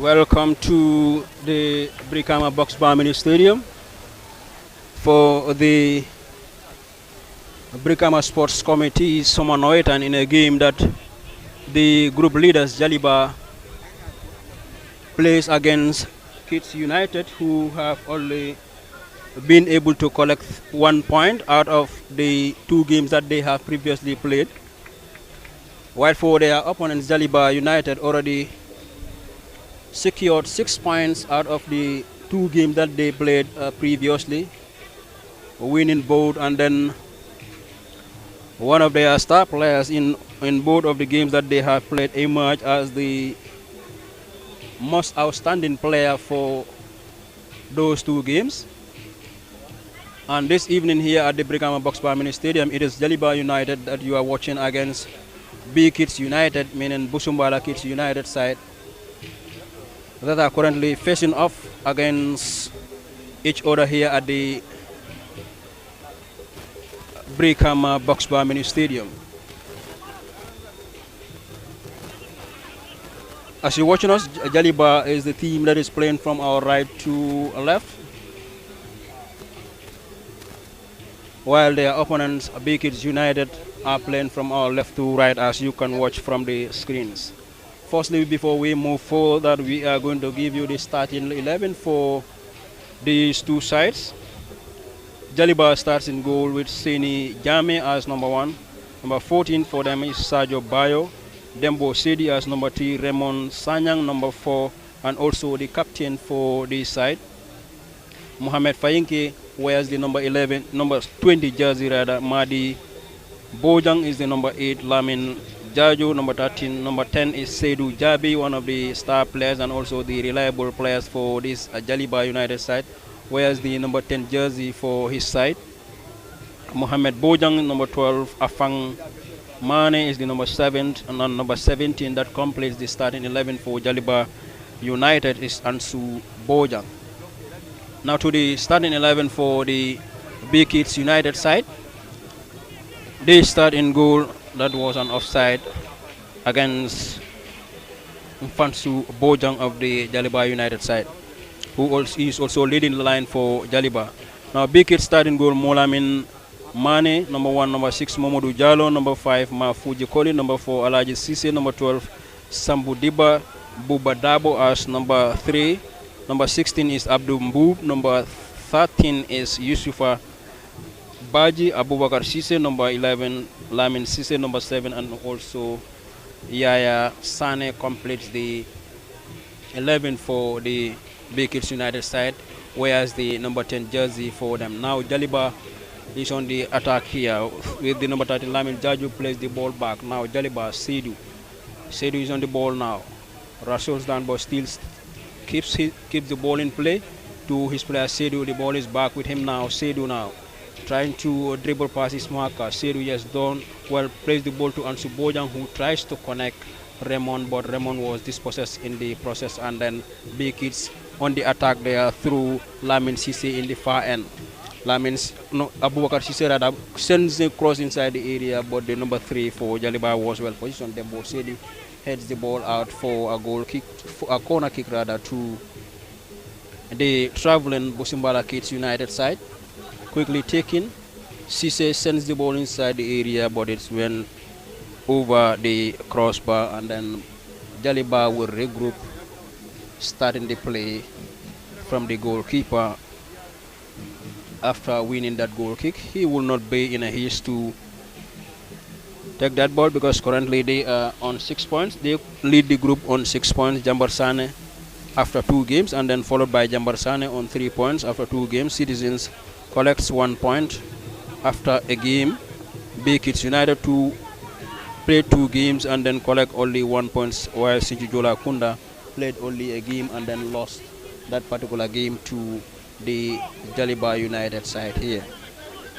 Welcome to the Brikama Box Bar Mini Stadium for the Brikama Sports Committee Summer Nawettan in a game that the group leaders Jaliba plays against Kids United, who have only been able to collect 1 point out of the 2 games that they have previously played. While for their opponents, Jaliba United already secured 6 points out of the 2 games that they played previously, winning both, and then one of their star players in both of the games that they have played emerged as the most outstanding player for those 2 games. And this evening here at the Brikama Box Bar Mini Stadium, it is Jaliba United that you are watching against B.Kids Utd, meaning Busumbala Kids United side, that are currently facing off against each other here at the Brikama Box Bar Mini Stadium. As you're watching us, Jaliba is the team that is playing from our right to left, while their opponents, B.Kids United, are playing from our left to right, as you can watch from the screens. Firstly, before we move forward, we are going to give you the starting 11 for these 2 sides. Jaliba starts in goal with Seni Jame as number 1. Number 14 for them is Sajo Bayo. Dembo Sedi as number 3. Raymond Sanyang number 4. And also the captain for this side, Mohamed Fayinke, wears the number 20 jersey rather. Madi Bojang is the number 8. Lamin Jajo, number 13. Number 10 is Seydou Jabi, one of the star players and also the reliable players for this Jaliba United side, wears the number 10 jersey for his side. Mohamed Bojang, number 12. Afang Mane is the number 7, and on number 17 that completes the starting 11 for Jaliba United is Ansu Bojang. Now to the starting 11 for the B.Kids United side. They start in goal. That was an offside against Mfansu Bojang of the Jaliba United side, who is also leading the line for Jaliba. Now B.Kids start in goal. Molamin Mane, number 1. Number 6, Momodou Jallo. Number 5, Mafuji Koli. Number 4, Alaji Sise. Number 12, Sambu Diba Buba Dabo as number 3. Number 16 is Abdul Mbub. Number 13 is Yusufa Baji Abubakar Sise. Number 11, Lamin Sise. Number 7, and also Yaya Sane completes the 11 for the B.Kids United side, whereas the number 10 jersey for them. Now Jaliba is on the attack here with the number 13 Lamin Jaju plays the ball back. Now Jaliba Seydou is on the ball now. Rasul's down but still keeps the ball in play to his player Seydou. The ball is back with him now. Seydou now trying to dribble past his marker. Seydou has done well, plays the ball to Ansu Bojang, who tries to connect Raymond, but Raymond was dispossessed in the process. And then B.Kids on the attack there through Lamin Sise in the far end. Abubakar Sise rather sends a cross inside the area, but the number 3 for Jaliba was well positioned. Dembo Sedi heads the ball out for a goal kick, for a corner kick rather, to the traveling Busumbala Kids United side. Quickly taken, Sise sends the ball inside the area, but it's went over the crossbar, and then Jaliba will regroup, starting the play from the goalkeeper. After winning that goal kick, he will not be in a haste to take that ball, because currently they are on 6 points. They lead the group on 6 points. Jambar Sane after 2 games, and then followed by Jambar Sane on 3 points after 2 games. Citizens collects 1 point after a game. B.Kids United play 2 games and then collect only 1 point, while Sinjujola Kunda played only a game and then lost that particular game to the Jaliba United side here.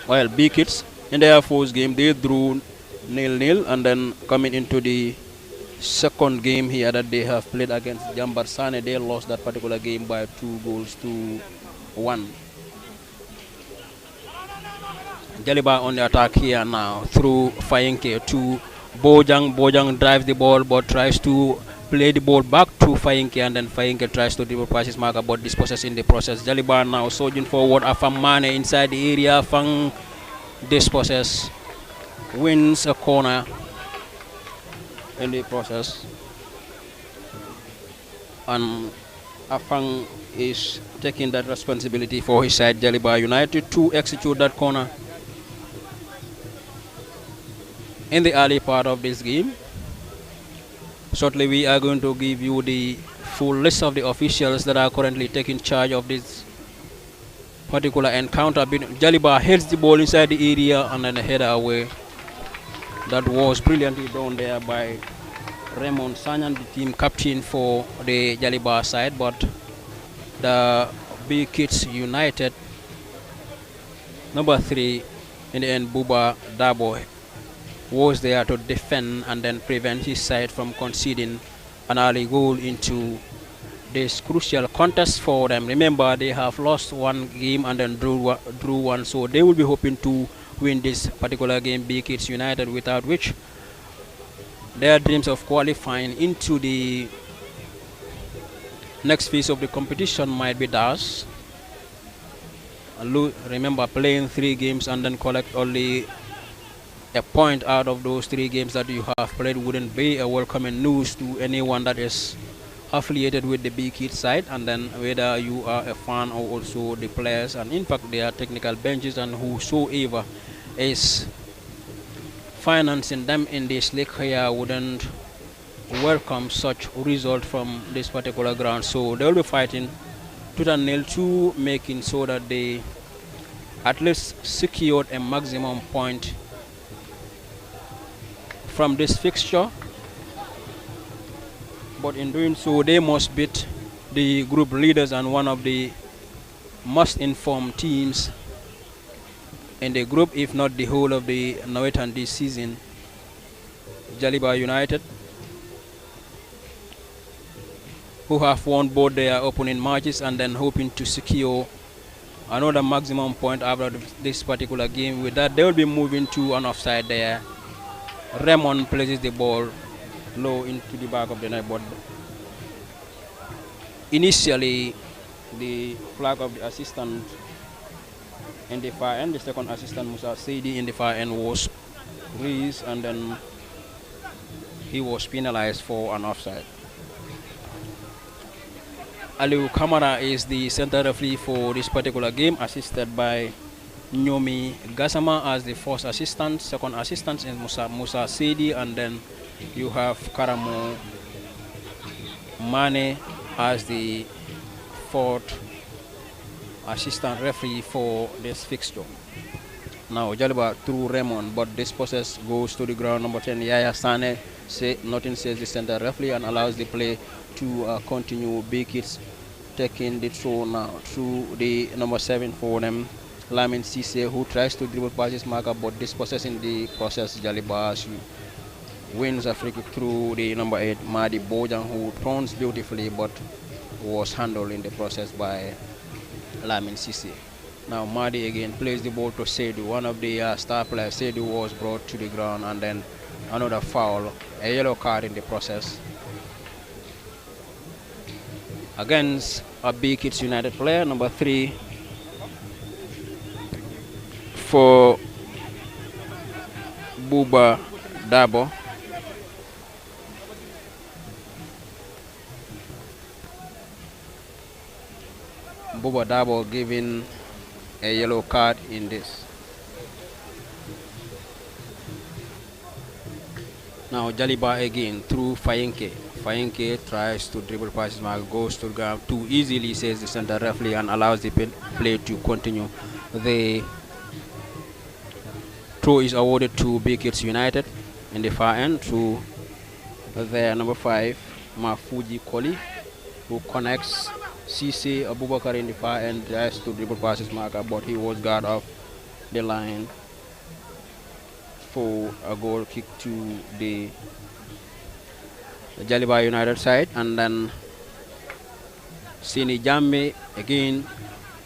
While B.Kids in their first game they drew 0-0, and then coming into the second game here that they have played against Jambar Sane, they lost that particular game by 2-1. Jaliba on the attack here now through Fayinke to Bojang. Bojang drives the ball but tries to play the ball back to Fayinke, and then Fayinke tries to dribble past his marker, but dispossess in the process. Jaliba now surging forward. Afam Mane inside the area. Fang dispossess, wins a corner in the process, and Afang is taking that responsibility for his side. Jaliba United to execute that corner in the early part of this game. Shortly we are going to give you the full list of the officials that are currently taking charge of this particular encounter. Jaliba heads the ball inside the area and then a header away. That was brilliantly done there by Raymond Sanyan, the team captain for the Jaliba side, but the B.Kids United number 3 in the end, Buba Dabo, was there to defend and then prevent his side from conceding an early goal into this crucial contest for them. Remember, they have lost one game and then drew one, so they will be hoping to win this particular game, B.Kids United, without which their dreams of qualifying into the next phase of the competition might be dashed. Remember, playing 3 games and then collect only a point out of those 3 games that you have played wouldn't be a welcoming news to anyone that is affiliated with the B.Kids side, and then whether you are a fan or also the players, and in fact their technical benches and whosoever is financing them in this league here wouldn't welcome such result from this particular ground. So they will be fighting tooth and nail to making sure that they at least secured a maximum point from this fixture, but in doing so they must beat the group leaders and one of the most informed teams in the group, if not the whole of the Nawettan this season, Jaliba United, who have won both their opening matches and then hoping to secure another maximum point after this particular game. With that, they will be moving to an offside there. Raymond places the ball low into the back of the net, but initially the flag of the assistant in the far end, the second assistant Musa Seidi in the far end, was raised, and then he was penalized for an offside. Aliu Kamara is the center referee for this particular game, assisted by Nyomi Gasama as the first assistant. Second assistant is Musa Seidi, and then you have Karamo Mane as the fourth assistant referee for this fixture. Now Jaliba through Raymond, but this process goes to the ground. Number 10 Yaya Sane nothing says the center referee and allows the play to continue. B.Kids taking the throw now through the number 7 for them, Lamin Cisse, who tries to dribble past his marker, but dispossessing the process. Jaliba wins a free kick through the number 8, Madi Bojang, who turns beautifully but was handled in the process by Lamin Cisse. Now Madi again plays the ball to Seydou, one of the star players. Seydou was brought to the ground, and then another foul, a yellow card in the process against a B.Kids United player, number 3 for Buba Dabo. Buba Dabo giving a yellow card in this. Now Jaliba again through Fayinke. Fayinke tries to dribble past his mark, goes to the ground too easily, says the center referee, and allows the play to continue. The throw is awarded to B.Kids United in the far end to their number 5, Mafuji Koli, who connects Cisse Abubakar in the far end, tries to dribble past his marker, but he was guard off the line for a goal kick to the Jaliba United side. And then Sini Jamme again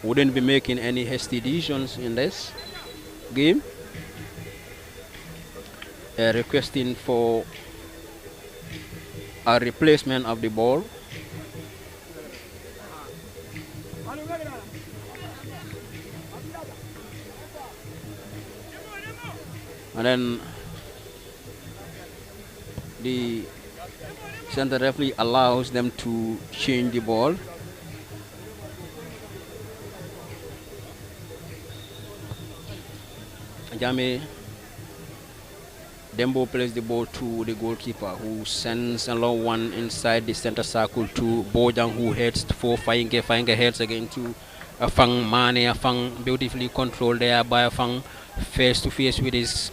wouldn't be making any hasty decisions in this game, requesting for a replacement of the ball. And then the center referee allows them to change the ball. Jame Dembo plays the ball to the goalkeeper, who sends a long one inside the center circle to Bojang, who heads for Fainge. Fainge heads again to Afang Mane. Afang beautifully controlled there by Afang, face to face with his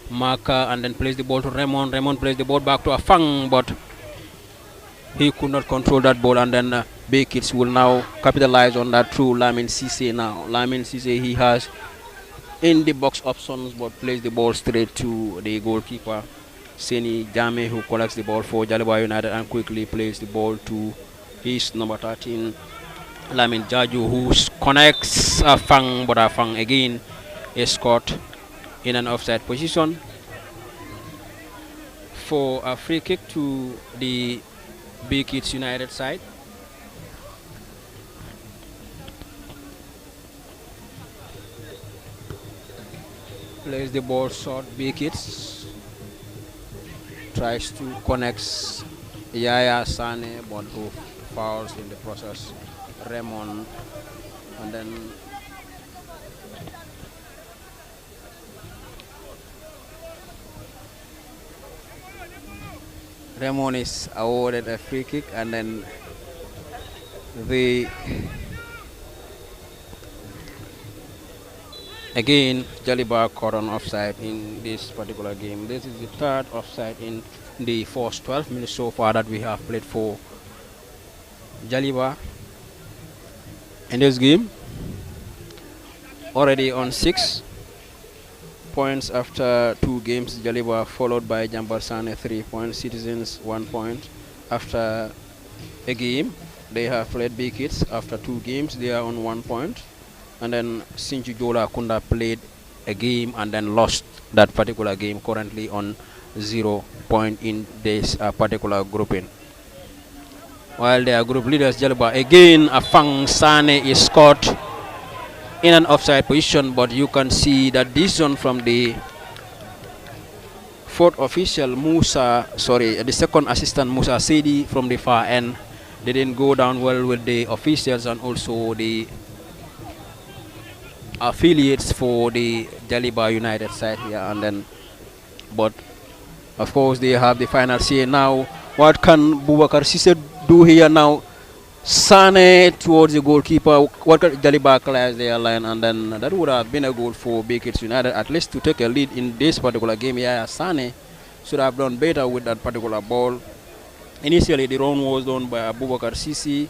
marker, and then plays the ball to Raymond. Raymond plays the ball back to Afang, but he could not control that ball, and then B.Kids will now capitalize on that through Lamin Cisse now. Lamin Cisse, he has in the box options, but plays the ball straight to the goalkeeper, Seni Jame, who collects the ball for Jaliba United and quickly plays the ball to his number 13, Lamin Jaju, who connects Afang, but Afang again is caught in an offside position for a free kick to the B.Kids United side. Plays the ball short. B.Kids tries to connect Yaya Sane, but who fouls in the process. Raymond, and then Raymond is awarded a free kick, and then the again Jaliba caught on offside in this particular game. This is the third offside in the first 12 minutes so far that we have played for Jaliba in this game. Already on 6 points after 2 games. Jaliba followed by Jambarsane 3 points, Citizens 1 point. After a game, they have played B.Kids. After 2 games, they are on 1 point. And then Sinju Jola Kunda played a game and then lost that particular game, currently on 0 point in this particular grouping. While their group leaders, Jaliba, again Afang Sane is caught in an offside position, but you can see that decision from the fourth official the second assistant Musa Sedi from the far end didn't go down well with the officials and also the affiliates for the Jaliba United side here, and then but of course they have the final say now. What can Boubacar Sisse do here now? Sane towards the goalkeeper. What can Jaliba clears their line, and then that would have been a goal for B.Kids United, at least to take a lead in this particular game. Yeah, Sane should have done better with that particular ball. Initially the run was done by Boubacar Sisse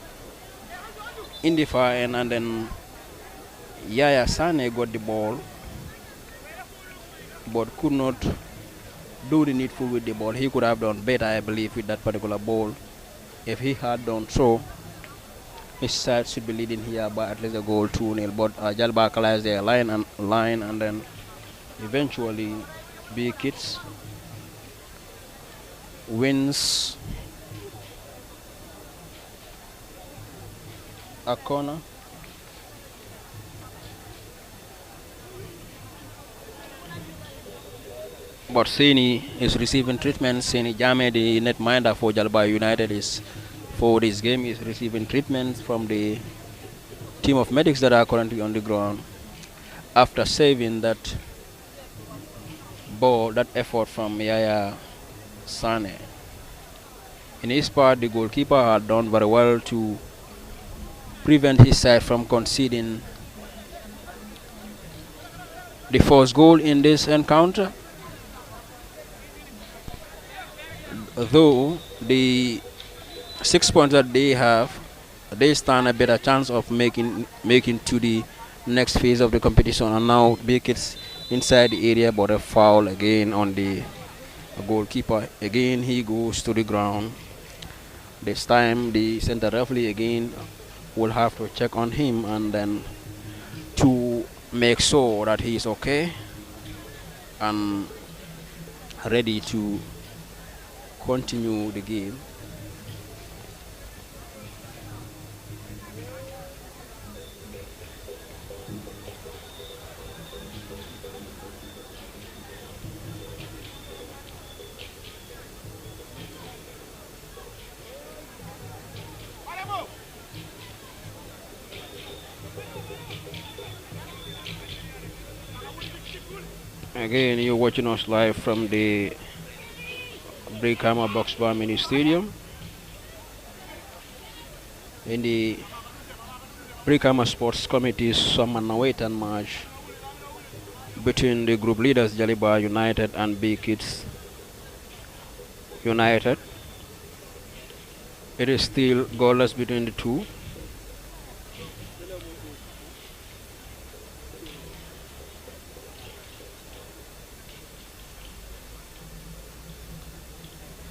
in the far end, and then Yaya Sane got the ball but could not do the needful with the ball. He could have done better, I believe, with that particular ball. If he had done so, his side should be leading here by at least a goal 2-0. But Jaliba clears their line, and then eventually B.Kids wins a corner. But Seni is receiving treatment. Seni Jame, the netminder for Jaliba United, is for this game is receiving treatment from the team of medics that are currently on the ground after saving that ball, that effort from Yaya Sane. In his part, the goalkeeper had done very well to prevent his side from conceding the first goal in this encounter. Though the 6 points that they have, they stand a better chance of making to the next phase of the competition. And now B.Kids inside the area, but a foul again on the goalkeeper. Again he goes to the ground. This time the center referee again will have to check on him, and then to make sure that he is okay and ready to continue the game. Again, you're watching us live from the Brikama Box Bar Mini Stadium in the Brikama Sports Committee's summer Nawettan match between the group leaders Jaliba United and B.Kids United. It is still goalless between the two.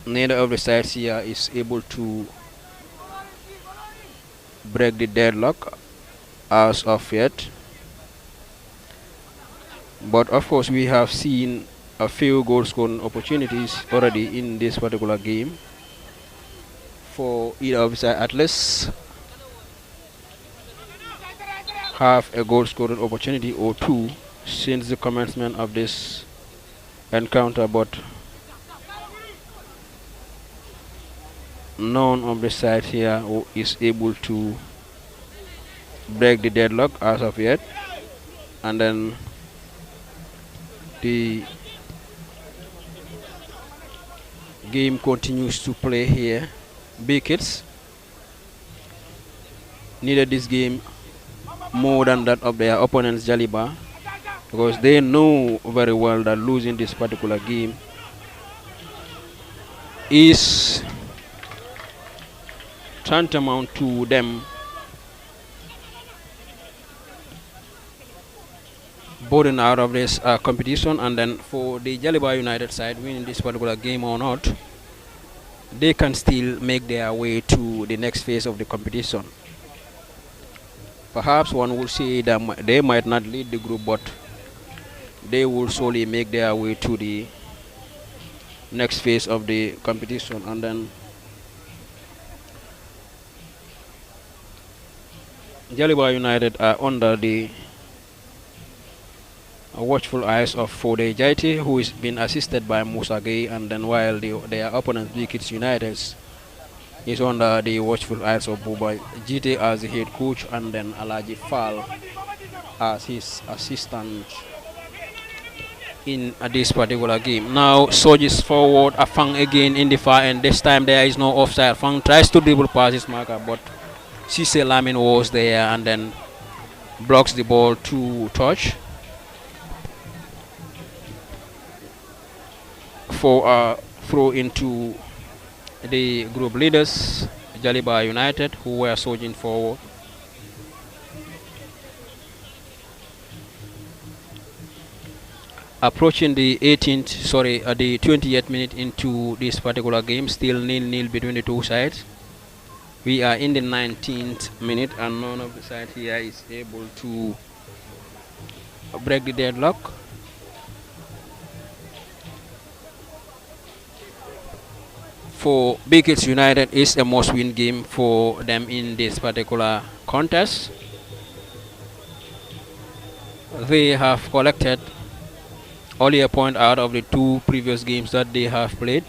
Neither of the sides here is able to break the deadlock as of yet. But of course, we have seen a few goal scoring opportunities already in this particular game for either of the side. At least have a goal scoring opportunity or two since the commencement of this encounter, but none of the sides here is able to break the deadlock as of yet. And then the game continues to play here. B.Kids needed this game more than that of their opponents Jaliba, because they know very well that losing this particular game is tantamount to them boarding out of this competition. And then for the Jaliba United side, winning this particular game or not, they can still make their way to the next phase of the competition. Perhaps one will say that they might not lead the group, but they will surely make their way to the next phase of the competition. And then Jaliba United are under the watchful eyes of Fode Jaiti, who is being assisted by Musa Gay, and then while their opponent B.Kids United is under the watchful eyes of Buba Jite as the head coach, and then Alaji Fall as his assistant in this particular game. Now surges forward, Afang again in the far end. This time there is no offside. Afang tries to dribble past his marker, but Cisse Lamin was there and then blocks the ball to touch for a throw into the group leaders Jaliba United, who were surging forward. Approaching the 20th minute into this particular game, still 0-0 between the two sides. We are in the 19th minute and none of the sides here is able to break the deadlock. For B.Kids United, is a must-win game for them in this particular contest. They have collected only a point out of the two previous games that they have played,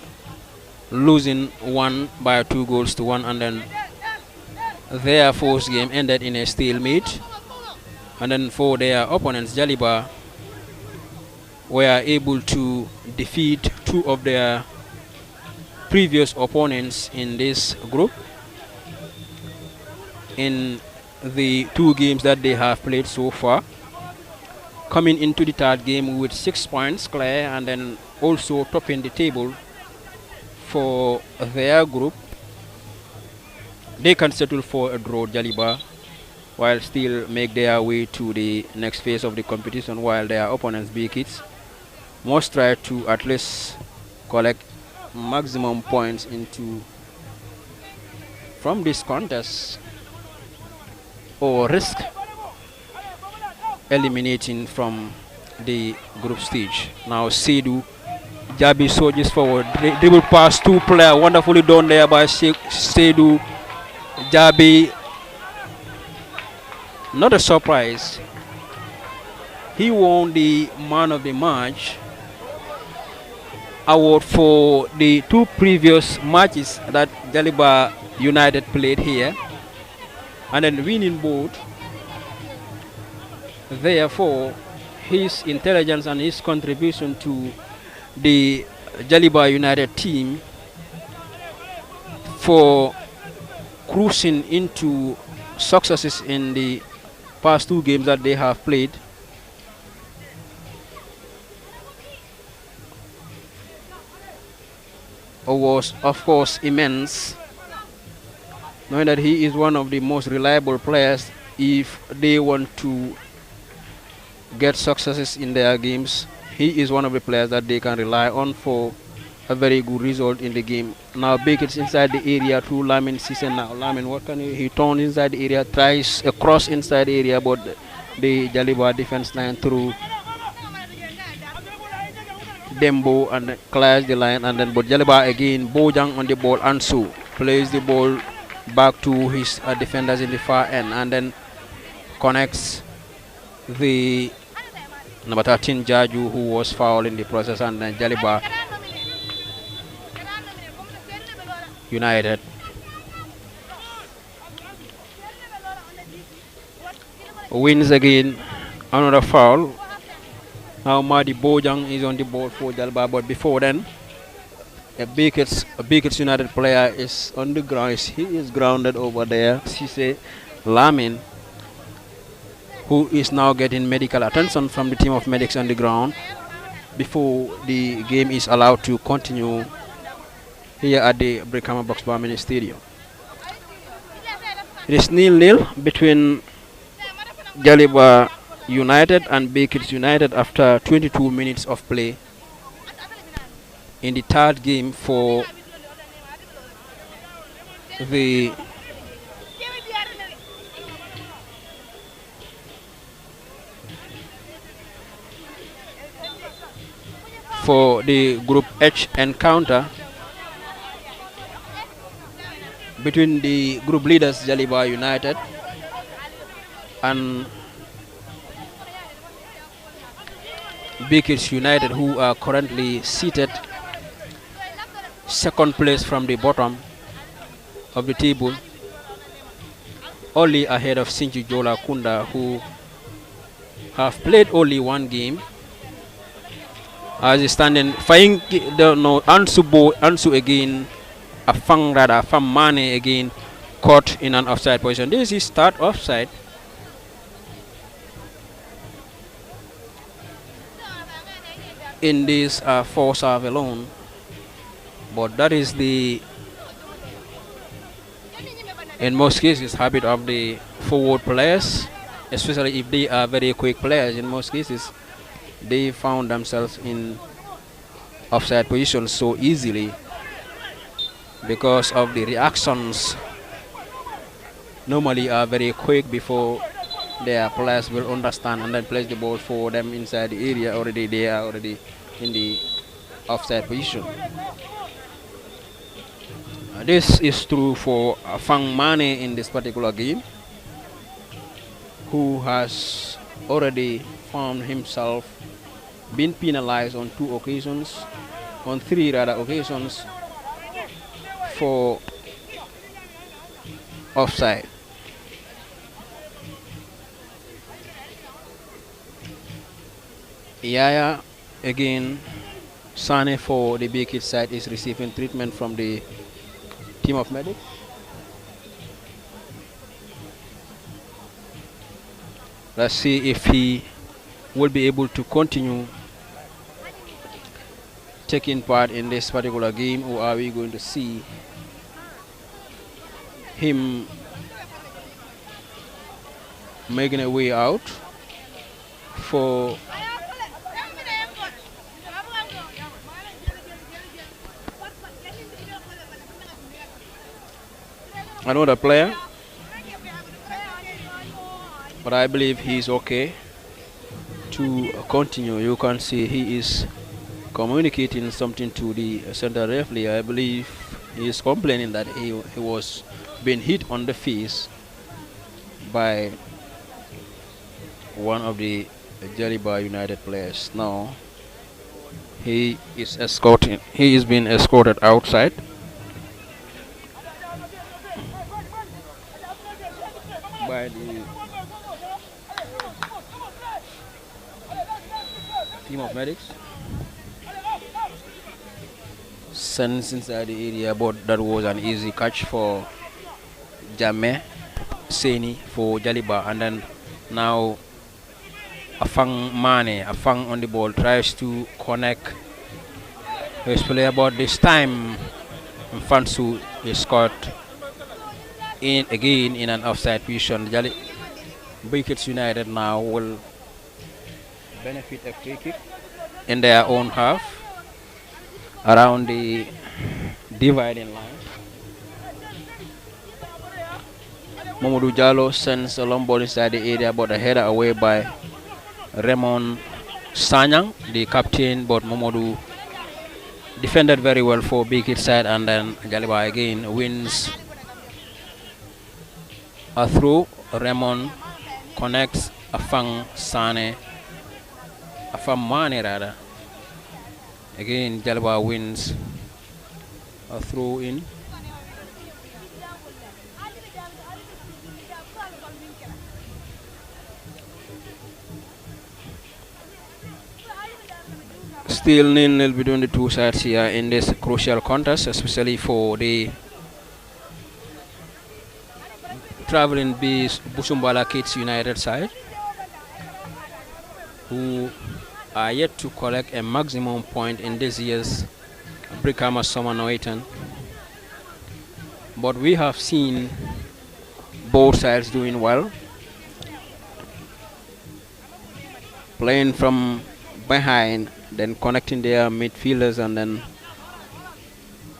losing one by 2-1, and then their fourth game ended in a stalemate. And then for their opponents, Jaliba were able to defeat two of their previous opponents in this group in the two games that they have played so far, coming into the third game with 6 points clear, and then also topping the table for their group. They can settle for a draw, Jaliba, while still make their way to the next phase of the competition, while their opponents B.Kids must try to at least collect maximum points from this contest or risk eliminating from the group stage. Now Seydou Jabi surges forward, dribble pass two player, wonderfully done there by Seydou Jabi. Not a surprise, he won the man of the match award for the two previous matches that Jaliba United played here, and then winning both. Therefore, his intelligence and his contribution to the Jaliba United team for cruising into successes in the past 2 games that they have played. Was of course immense, knowing that he is one of the most reliable players if they want to get successes in their games. He is one of the players that they can rely on for a very good result in the game. Now B.Kids inside the area to Lamin Sisen now. Lamin, what can he turns inside the area, tries a cross inside the area, but the Jaliba defense line through Dembo and clears the line, and then but Jaliba again, Bojang on the ball, Ansu plays the ball back to his defenders in the far end, and then connects the number 13 Jaju, who was fouled in the process, and then Jaliba United wins again. Another foul. Now Madi Bojang is on the ball for Jaliba, but before then a B.Kids United player is on the ground. He is grounded over there. Sise Lamin, who is now getting medical attention from the team of medics on the ground before the game is allowed to continue here at the Brikama Box Mini Stadium. It is 0-0 between Jaliba United and B.Kids United after 22 minutes of play in the third game for the Group H encounter between the group leaders Jaliba United and B.Kids United, who are currently seated second place from the bottom of the table, only ahead of Sinchi Jola Kunda, who have played only one game. As is standing, Ansu again, Afang Mane again, caught in an offside position. This is third offside. In this 4-serve alone, but that is the, in most cases, habit of the forward players, especially if they are very quick players. In most cases, they found themselves in offside positions so easily because of the reactions normally are very quick before their players will understand and then place the ball for them inside the area. Already they are already in the offside position. This is true for Fang Mane in this particular game, who has already found himself been penalized on 2 occasions, on 3 rather occasions, for offside. Yaya again, Sane for the B.Kids side is receiving treatment from the team of medics. Let's see if he will be able to continue taking part in this particular game, or are we going to see him making a way out for another player, but I believe he's okay to continue. You can see he is communicating something to the center referee. I believe he is complaining that he was being hit on the face by one of the Jaliba United players. Now he is being escorted outside. By Team of medics sends inside the area, but that was an easy catch for Jame Seni for Jaliba, and then now Afang Mane, Afang on the ball, tries to connect his player, but this time Mfansu is caught in again in an offside position. B.Kids United now will benefit a free kick in their own half around the dividing line. Mamadou Jallo sends a long ball inside the area, but a header away by Raymond Sanyang, the captain, but Mamadou defended very well for B.Kids side, and then Jaliba again wins a throw. Raymond connects Afang Mane rather. Again Jaliba wins a throw in. Still nil between the two sides here in this crucial contest, especially for the traveling Busumbala Kids United side, who are yet to collect a maximum point in this year's Brikama Summer Nawettan. But we have seen both sides doing well, playing from behind, then connecting their midfielders, and then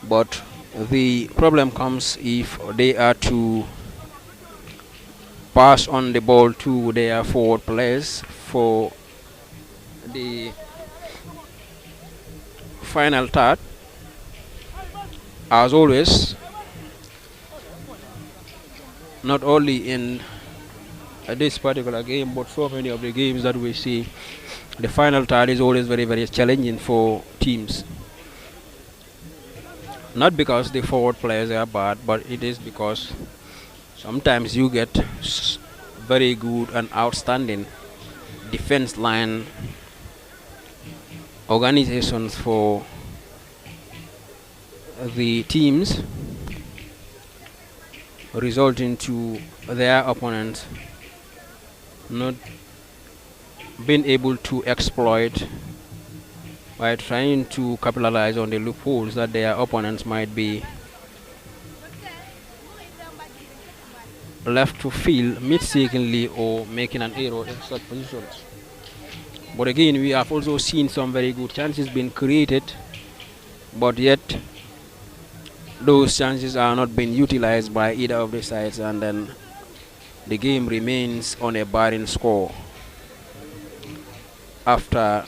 but the problem comes if they are to pass on the ball to their forward players for the final third. As always, not only in this particular game, but so many of the games that we see, the final third is always very, very challenging for teams. Not because the forward players are bad, but it is because sometimes you get very good and outstanding defense line organizations for the teams, resulting to their opponents not being able to exploit by trying to capitalize on the loopholes that their opponents might be left to feel mistakenly or making an error in such positions. But again, we have also seen some very good chances being created, but yet those chances are not being utilized by either of the sides, and then the game remains on a barren score after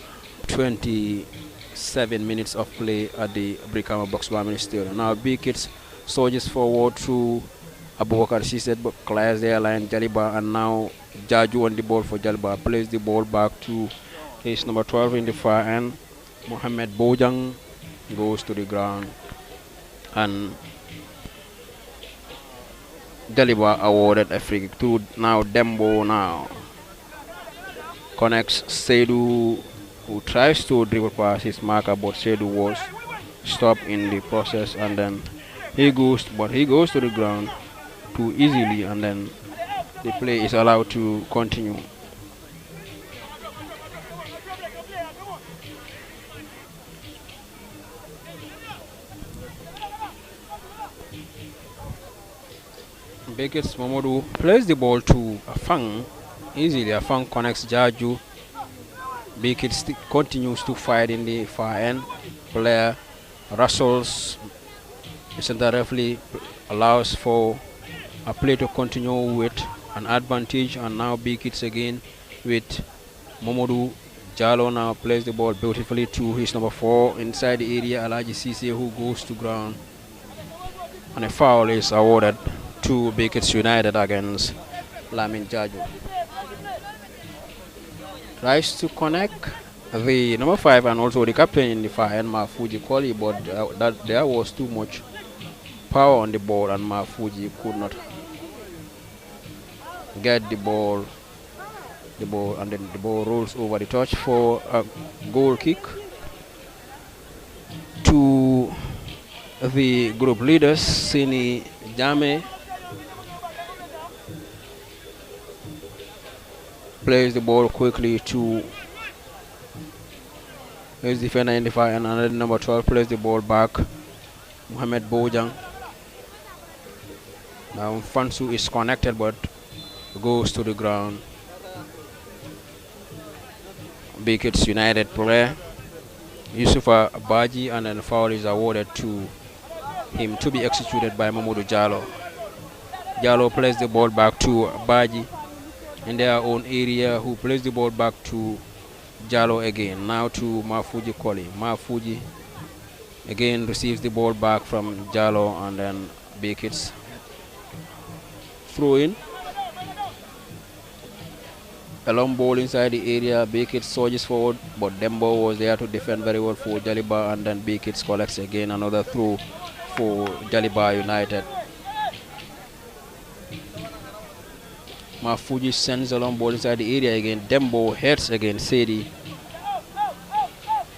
27 minutes of play at the Brikama Box Barmini Stadium. Now B.Kids surges forward through Abubakar Sisset, but clears their line, Jaliba, and now Jaju on the ball for Jaliba, plays the ball back to his number 12 in the far end. Mohamed Bojang goes to the ground, and Jaliba awarded a free kick to now Dembo. Now connects Seydou, who tries to dribble past his marker, but Seydou was stopped in the process, and then he goes to the ground too easily, and then the play is allowed to continue. B.Kids Mamadou plays the ball to Afang easily. Afang connects Jaju. B.Kids continues to fight in the far end. Player wrestles. The center referee allows for a play to continue with an advantage, and now B.Kids again with Mamadou Jallo now plays the ball beautifully to his number 4 inside the area, Alaji Cisse, who goes to ground, and a foul is awarded to B.Kids United against Lamin Jaju. Tries to connect the number 5 and also the captain in the far end, Mafuji Koli, but there was too much power on the ball, and Mafuji could not get the ball the ball, and then the ball rolls over the touch for a goal kick to the group leaders. Sini Jame plays the ball quickly to his defender in the fire, and another number 12 plays the ball back. Mohamed Bojang. Now Fansu is connected but goes to the ground. B.Kids United player Yusufa Baji, and then foul is awarded to him to be executed by Mamadou Jallo. Jallo plays the ball back to Baji in their own area, who plays the ball back to Jallo again. Now to Mafuji Koli. Mafuji again receives the ball back from Jallo, and then B.Kids throw in. A long ball inside the area. B.Kids surges forward, but Dembo was there to defend very well for Jaliba, and then B.Kids collects again another throw for Jaliba United. Mafuji sends a long ball inside the area again. Dembo heads again Sedi,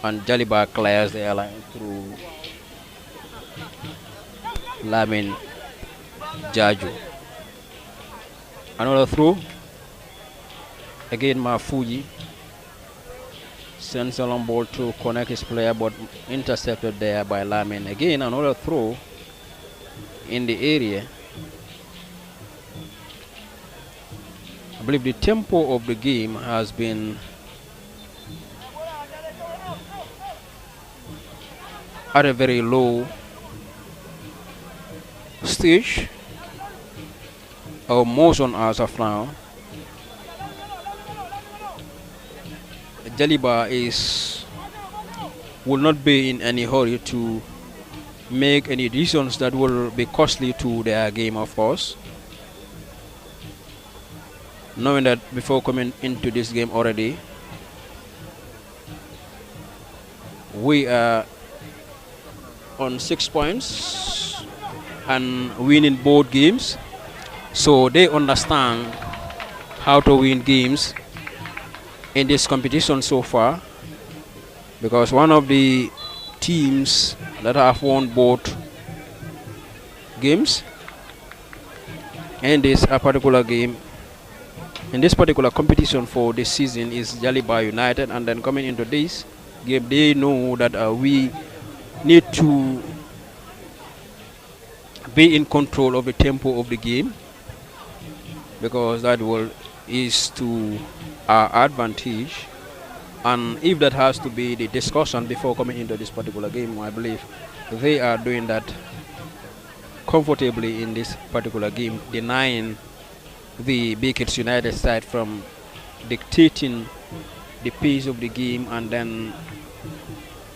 and Jaliba clears the airline through Lamin Jaju. Another throw. Again Mafuji sends a long ball to connect his player, but intercepted there by Lamin. Again another throw in the area. I believe the tempo of the game has been at a very low stage, or motion as of now. Jaliba will not be in any hurry to make any decisions that will be costly to their game, of course, knowing that before coming into this game already we are on 6 points and winning both games, so they understand how to win games in this competition so far, because one of the teams that have won both games in this particular game, in this particular competition for this season, is Jaliba United. And then coming into this game, they know that we need to be in control of the tempo of the game, because that is to our advantage. And if that has to be the discussion before coming into this particular game, I believe they are doing that comfortably in this particular game, denying the B.Kids United side from dictating the pace of the game, and then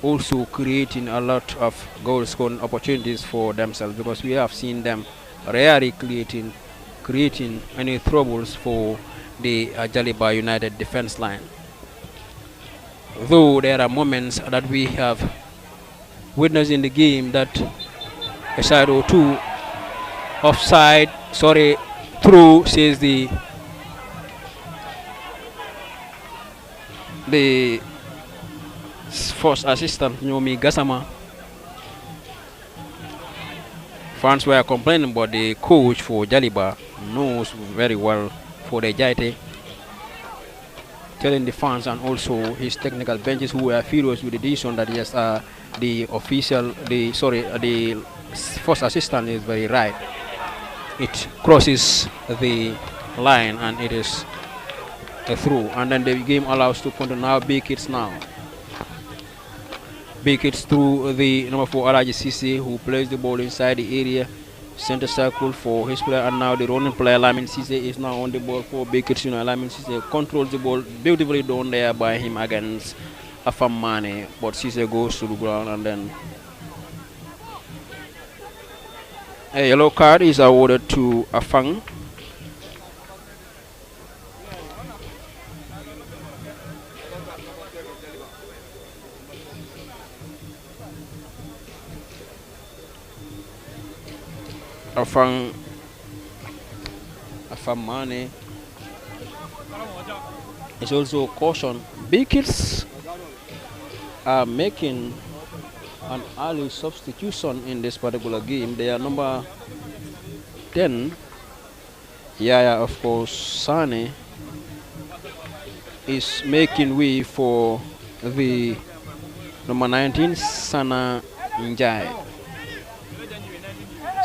also creating a lot of goal scoring opportunities for themselves, because we have seen them rarely creating any troubles for the Jaliba United defense line. Though there are moments that we have witnessed in the game that a side or two offside, through, says the first assistant Nyomi Gasama. Fans were complaining, but the coach for Jaliba knows very well for the Jaite, telling the fans and also his technical benches, who were furious with the decision, that yes, the first assistant is very right. It crosses the line and it is a through, and then the game allows to continue. Now B.Kids through the number 4 Alaji Sisi, who plays the ball inside the area, center circle for his player, and now the running player Lamin Sise is now on the ball for B.Kids. Lamin Sise controls the ball, beautifully done there by him against Afam Mane, but Sise goes to the ground, and then a yellow card is awarded to Afang. Afam Mane is also caution. B.Kids are making an early substitution in this particular game. They are number 10. Yaya, of course, Sane is making way for the number 19, Sana Njai.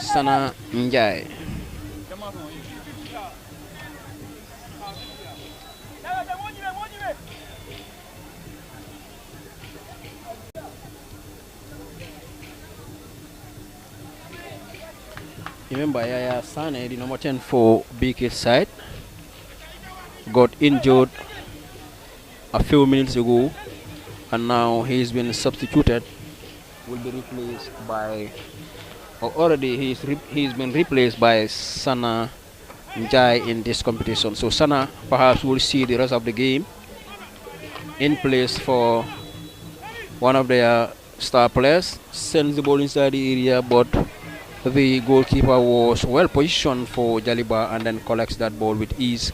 Sana Njai. Remember, Yaya Sane, the number 10 for B.Kids side, got injured a few minutes ago, and now he's been substituted. Will be replaced by, or already he's been replaced by Sana Njai in this competition. So Sana perhaps will see the rest of the game in place for one of their star players. Sends the ball inside the area, but the goalkeeper was well positioned for Jaliba and then collects that ball with ease.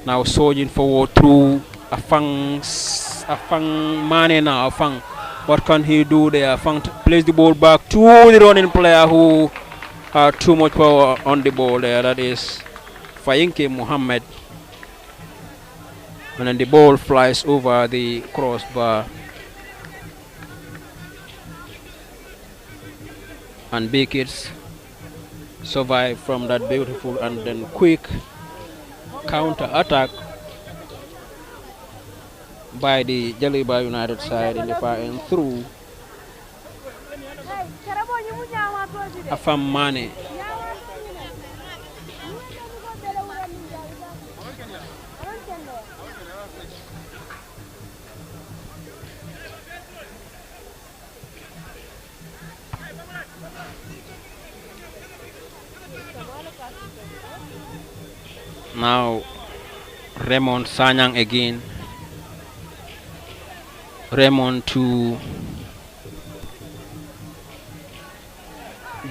Now surging forward through Afang Mane now. Afang, what can he do there? Afang plays the ball back to the running player who had too much power on the ball there. That is Fayinke Muhammad. And then the ball flies over the crossbar. And B.Kids survive from that beautiful and then quick counter attack by the Jaliba United side in the far end through Afam Mane. Now Raymond Sanyang again. Raymond to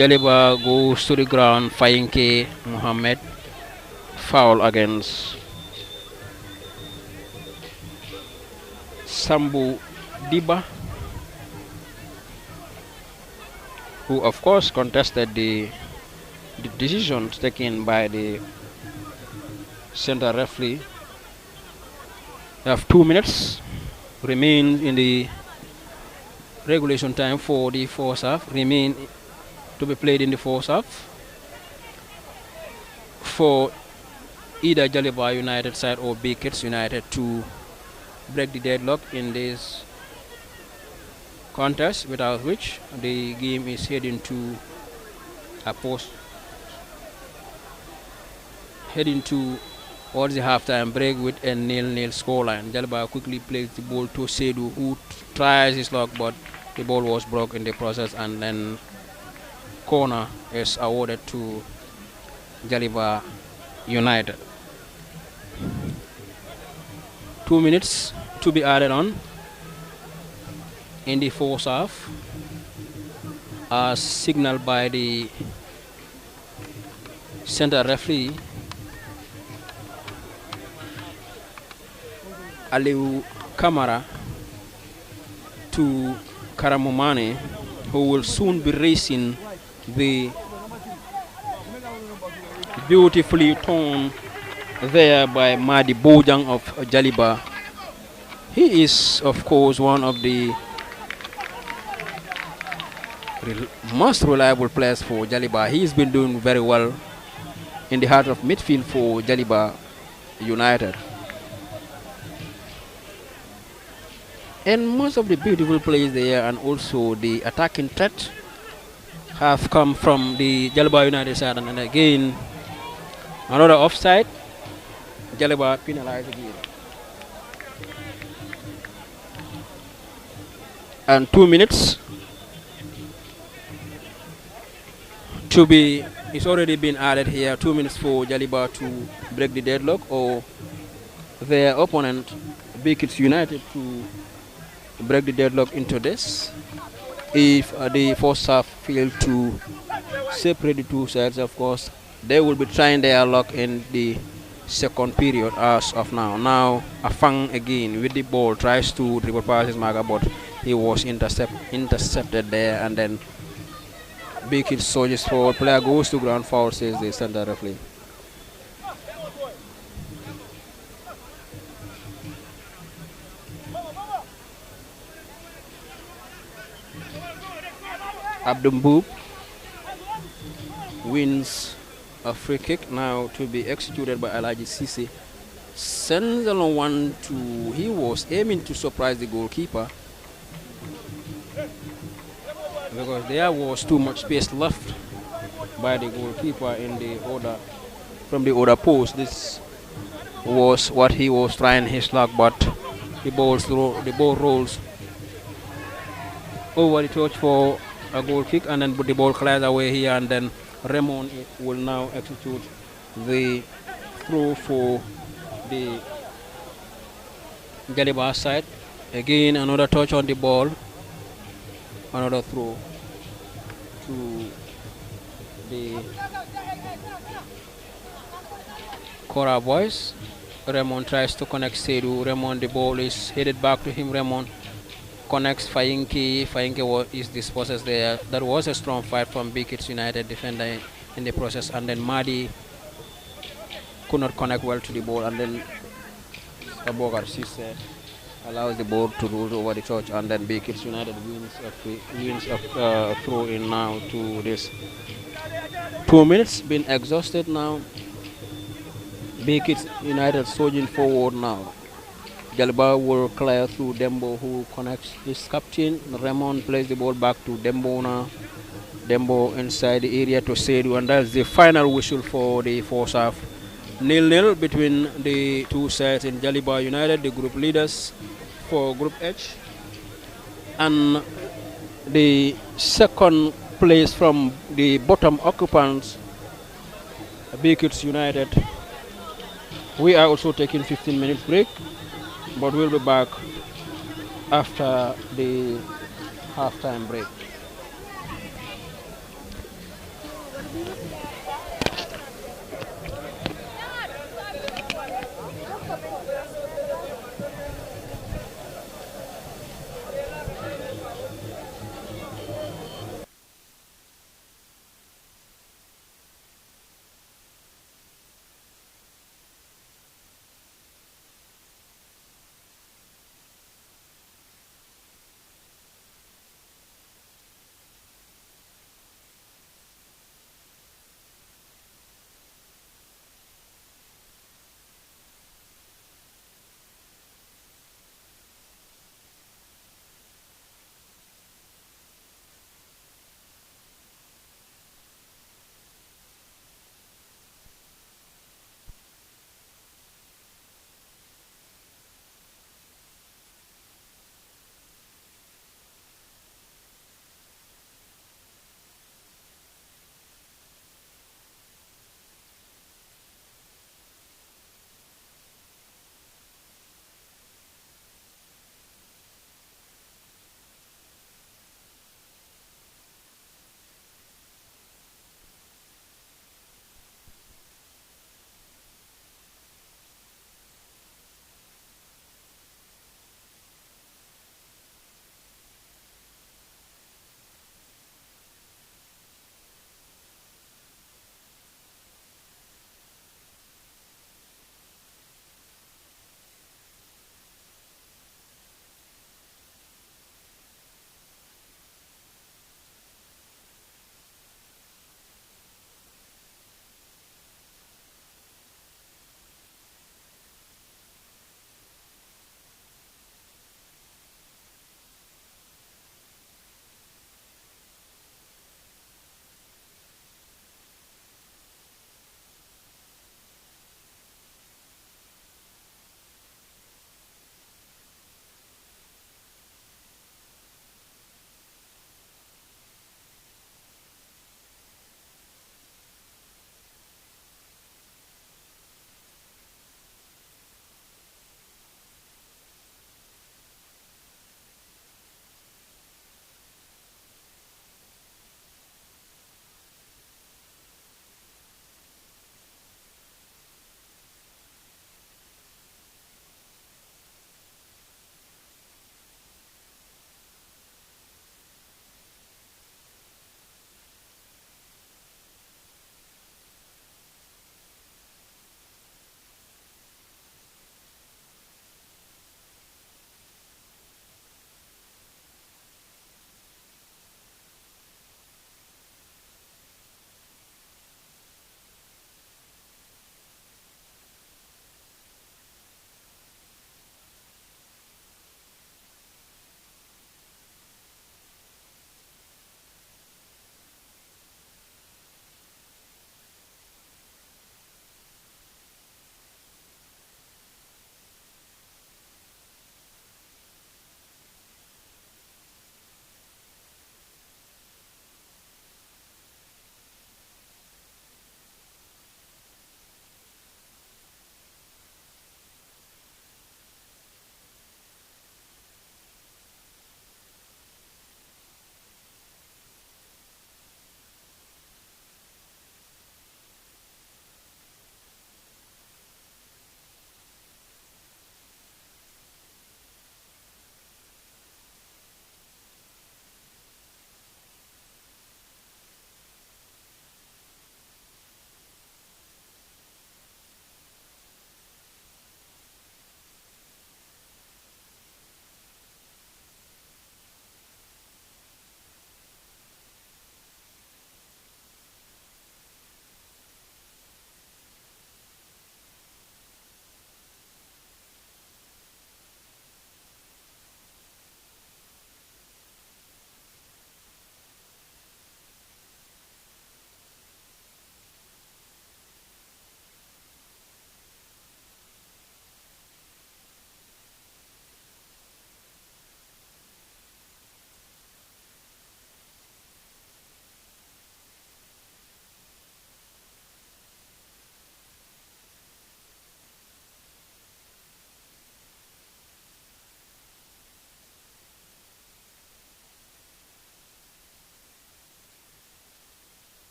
Jaliba goes to the ground. Fayinke Muhammad. Foul against Sambu Diba, who of course contested the decisions taken by the center referee. We have 2 minutes remain in the regulation time for the first half. Remain to be played in the first half for either Jaliba United side or B.Kids United to break the deadlock in this contest, without which the game is heading to a heading towards the halftime break with a 0-0 scoreline. Jaliba quickly plays the ball to Sedu, who tries his luck, but the ball was broke in the process, and then corner is awarded to Jaliba United. 2 minutes to be added on in the first half, as signaled by the center referee Aliu Kamara to Karamumane, who will soon be racing the beautifully torn there by Madi Bojang of Jaliba. He is, of course, one of the most reliable players for Jaliba. He's been doing very well in the heart of midfield for Jaliba United. And most of the beautiful plays there and also the attacking threat have come from the Jaliba United side. And again, another offside. Jaliba penalized again. And 2 minutes to be, it's already been added here. 2 minutes for Jaliba to break the deadlock, or their opponent, B.Kids United, to break the deadlock into this. If the first half failed to separate the two sides, of course, they will be trying their luck in the second period as of now. Now Afang again with the ball tries to dribble past his marker, but he was intercepted there, and then B.Kids surges forward. Player goes to ground, foul, says the center referee. Abdumboub wins a free kick now to be executed by Alaji Sisi. Sends along one to. He was aiming to surprise the goalkeeper because there was too much space left by the goalkeeper in the order from the other post. This was what he was trying his luck, but the ball rolls over the touch for a goal kick, and then the ball clears away here, and then Raymond will now execute the throw for the Jaliba side. Again, another touch on the ball, another throw to the Cora boys. Raymond tries to connect Sedu. Raymond, the ball is headed back to him. Raymond connects Fayinki. Fayinki is dispossessed there. That was a strong fight from B.Kids United defender in the process, and then Madi could not connect well to the ball, and then Abogar Sisse allows the ball to roll over the touch, and then B.Kids United wins a throw in now to this. 2 minutes been exhausted now. B.Kids United surging forward now. Jaliba will clear through Dembo, who connects his captain. Raymond plays the ball back to Dembo now. Dembo inside the area to Sedu, and that's the final whistle for the first half. 0-0 between the two sides in Jaliba United, the group leaders for Group H, and the second place from the bottom occupants, B.Kids United. We are also taking 15 minutes break, but we'll be back after the halftime break.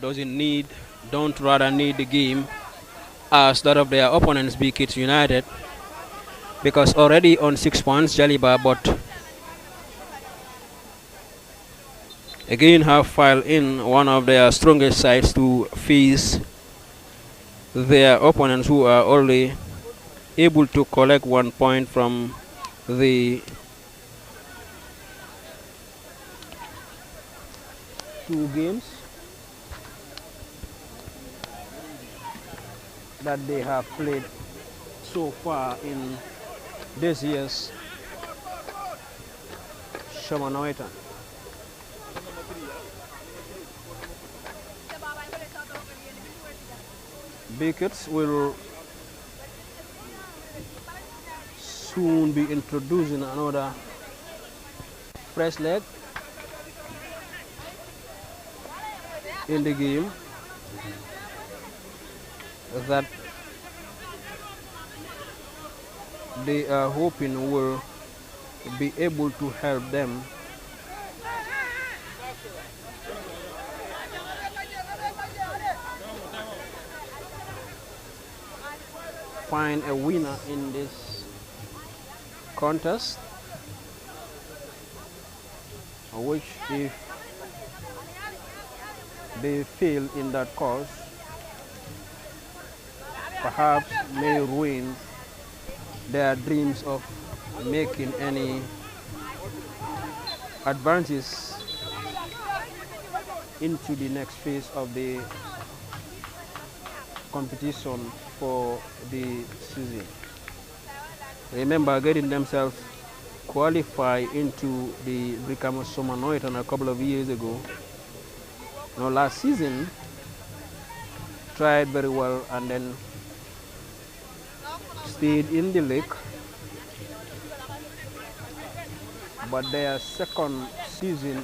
don't rather need the game as that of their opponents, B.Kids United, because already on 6 points, Jaliba, but again have filed in one of their strongest sides to face their opponents who are only able to collect 1 point from the 2 games that they have played so far in this year's Nawettan. B.Kids will soon be introducing another fresh leg in the game that they are hoping will be able to help them find a winner in this contest, which if they fail in that cause, perhaps may ruin their dreams of making any advances into the next phase of the competition for the season. Remember, getting themselves qualified into the B.Kids Utd a couple of years ago. Now, last season tried very well and then stayed in the league, but their second season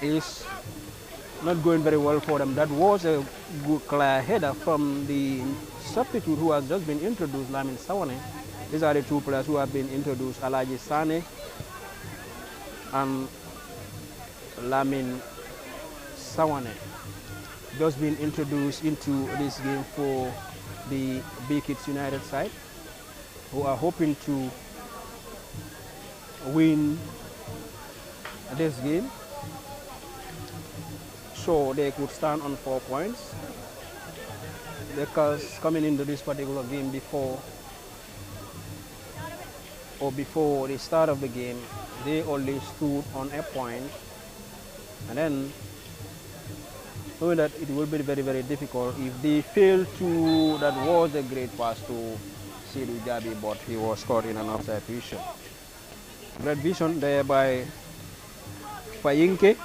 is not going very well for them. That was a good clear header from the substitute who has just been introduced, Lamin Sawane. These are the 2 players who have been introduced, Alaji Sane and Lamin Sawane, just been introduced into this game for the B.Kids United side, who are hoping to win this game so they could stand on 4 points, because coming into this particular game before the start of the game, they only stood on a point, and then knowing that it will be very, very difficult if they fail to. That was a great pass to Sidu Jabi, but he was caught in an offside position. Great vision there by Fayinke.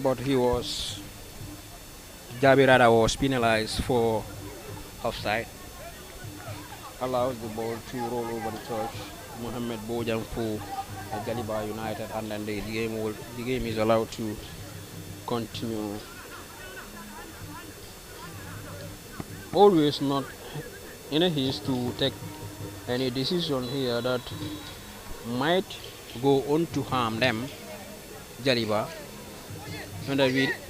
But Jabirada was penalized for offside. Allows the ball to roll over the touch. Mohamed Bojang for Jaliba United, and then the game is allowed to continue. Always not in a haste to take any decision here that might go on to harm them, Jaliba,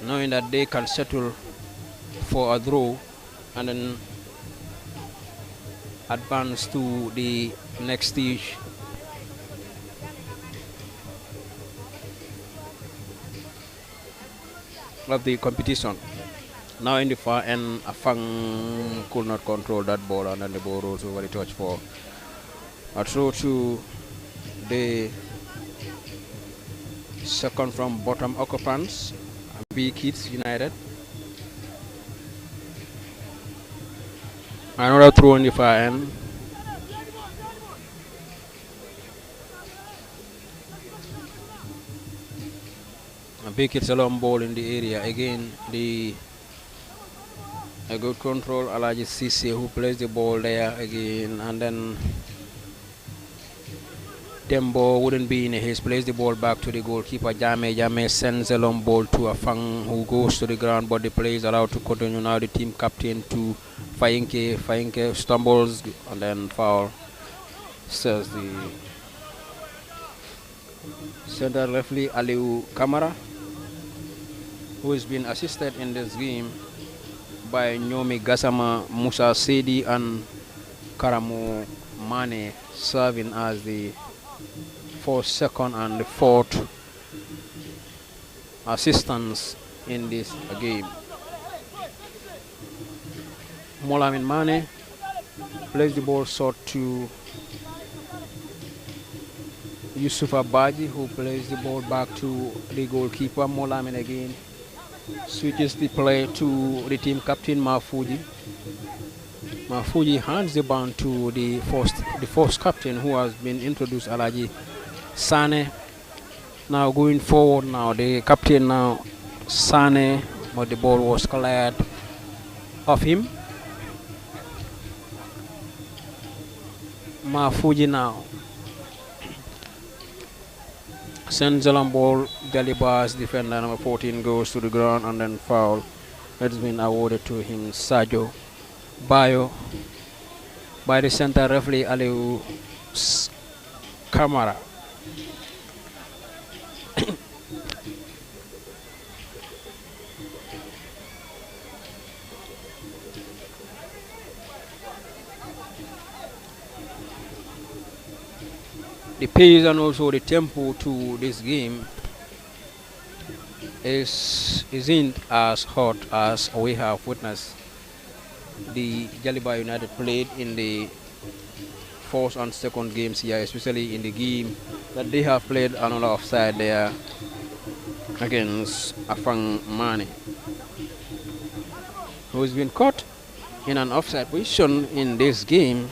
knowing that they can settle for a draw and then advance to the next stage of the competition. Now in the far end, Afang could not control that ball, and then the ball rolls over the touch for a throw to the second from bottom occupants, B.Kids United. Another throw on the far end. B.Kids a long ball in the area. Again, a good control, Alaji Sisi, who plays the ball there again, and then Dembo wouldn't be in his place. The ball back to the goalkeeper Jame. Jame sends a long ball to Afang, who goes to the ground, but the play is allowed to continue. Now the team captain to Fainke. Fainke stumbles and then foul. Says the center referee Aliu Kamara, who has been assisted in this game by Nyomi Gasama, Musa Sedi and Karamo Mane, serving as the first, second and the fourth assistants in this game. Molamin Mane plays the ball short to Yusufa Baji, who plays the ball back to the goalkeeper. Molamin again switches the play to the team captain Mafuji. Mafuji hands the ball to the first captain, who has been introduced, Alaji Sane. Now going forward, now the captain now Sane, but the ball was cleared of him. Mafuji now sends a long ball. Jaliba's defender number 14 goes to the ground and then foul. It's been awarded to him, Sajo Bayo, by the center referee Aliu Kamara. The pace and also the tempo to this game isn't as hot as we have witnessed the Jaliba United played in the first and second games here, especially in the game that they have played another offside there against Afang Mane, who has been caught in an offside position in this game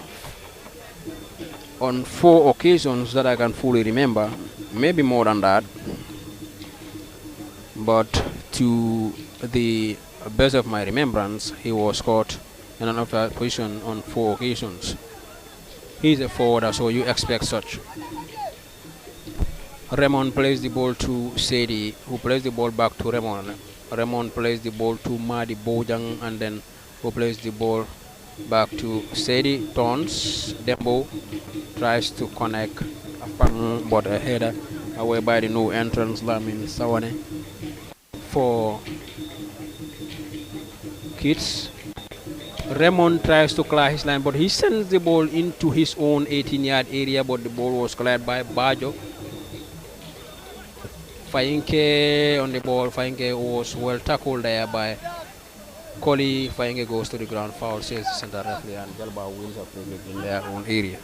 on 4 occasions that I can fully remember, maybe more than that, but to the best of my remembrance, he was caught in an offside position on 4 occasions. He's a forward, so you expect such. Raymond plays the ball to Sedi, who plays the ball back to Raymond. Raymond plays the ball to Madi Bojang, and then who plays the ball back to Sedi. Tons Dembo tries to connect, but a header away by the new entrance Lamin Sawane for Kids. Raymond tries to clear his line, but he sends the ball into his own 18-yard area, but the ball was cleared by Bajo. Fainke on the ball. Fainke was well tackled there by Koli. Fainke goes to the ground, foul, says the center referee, and Jalba wins a privilege in their own area.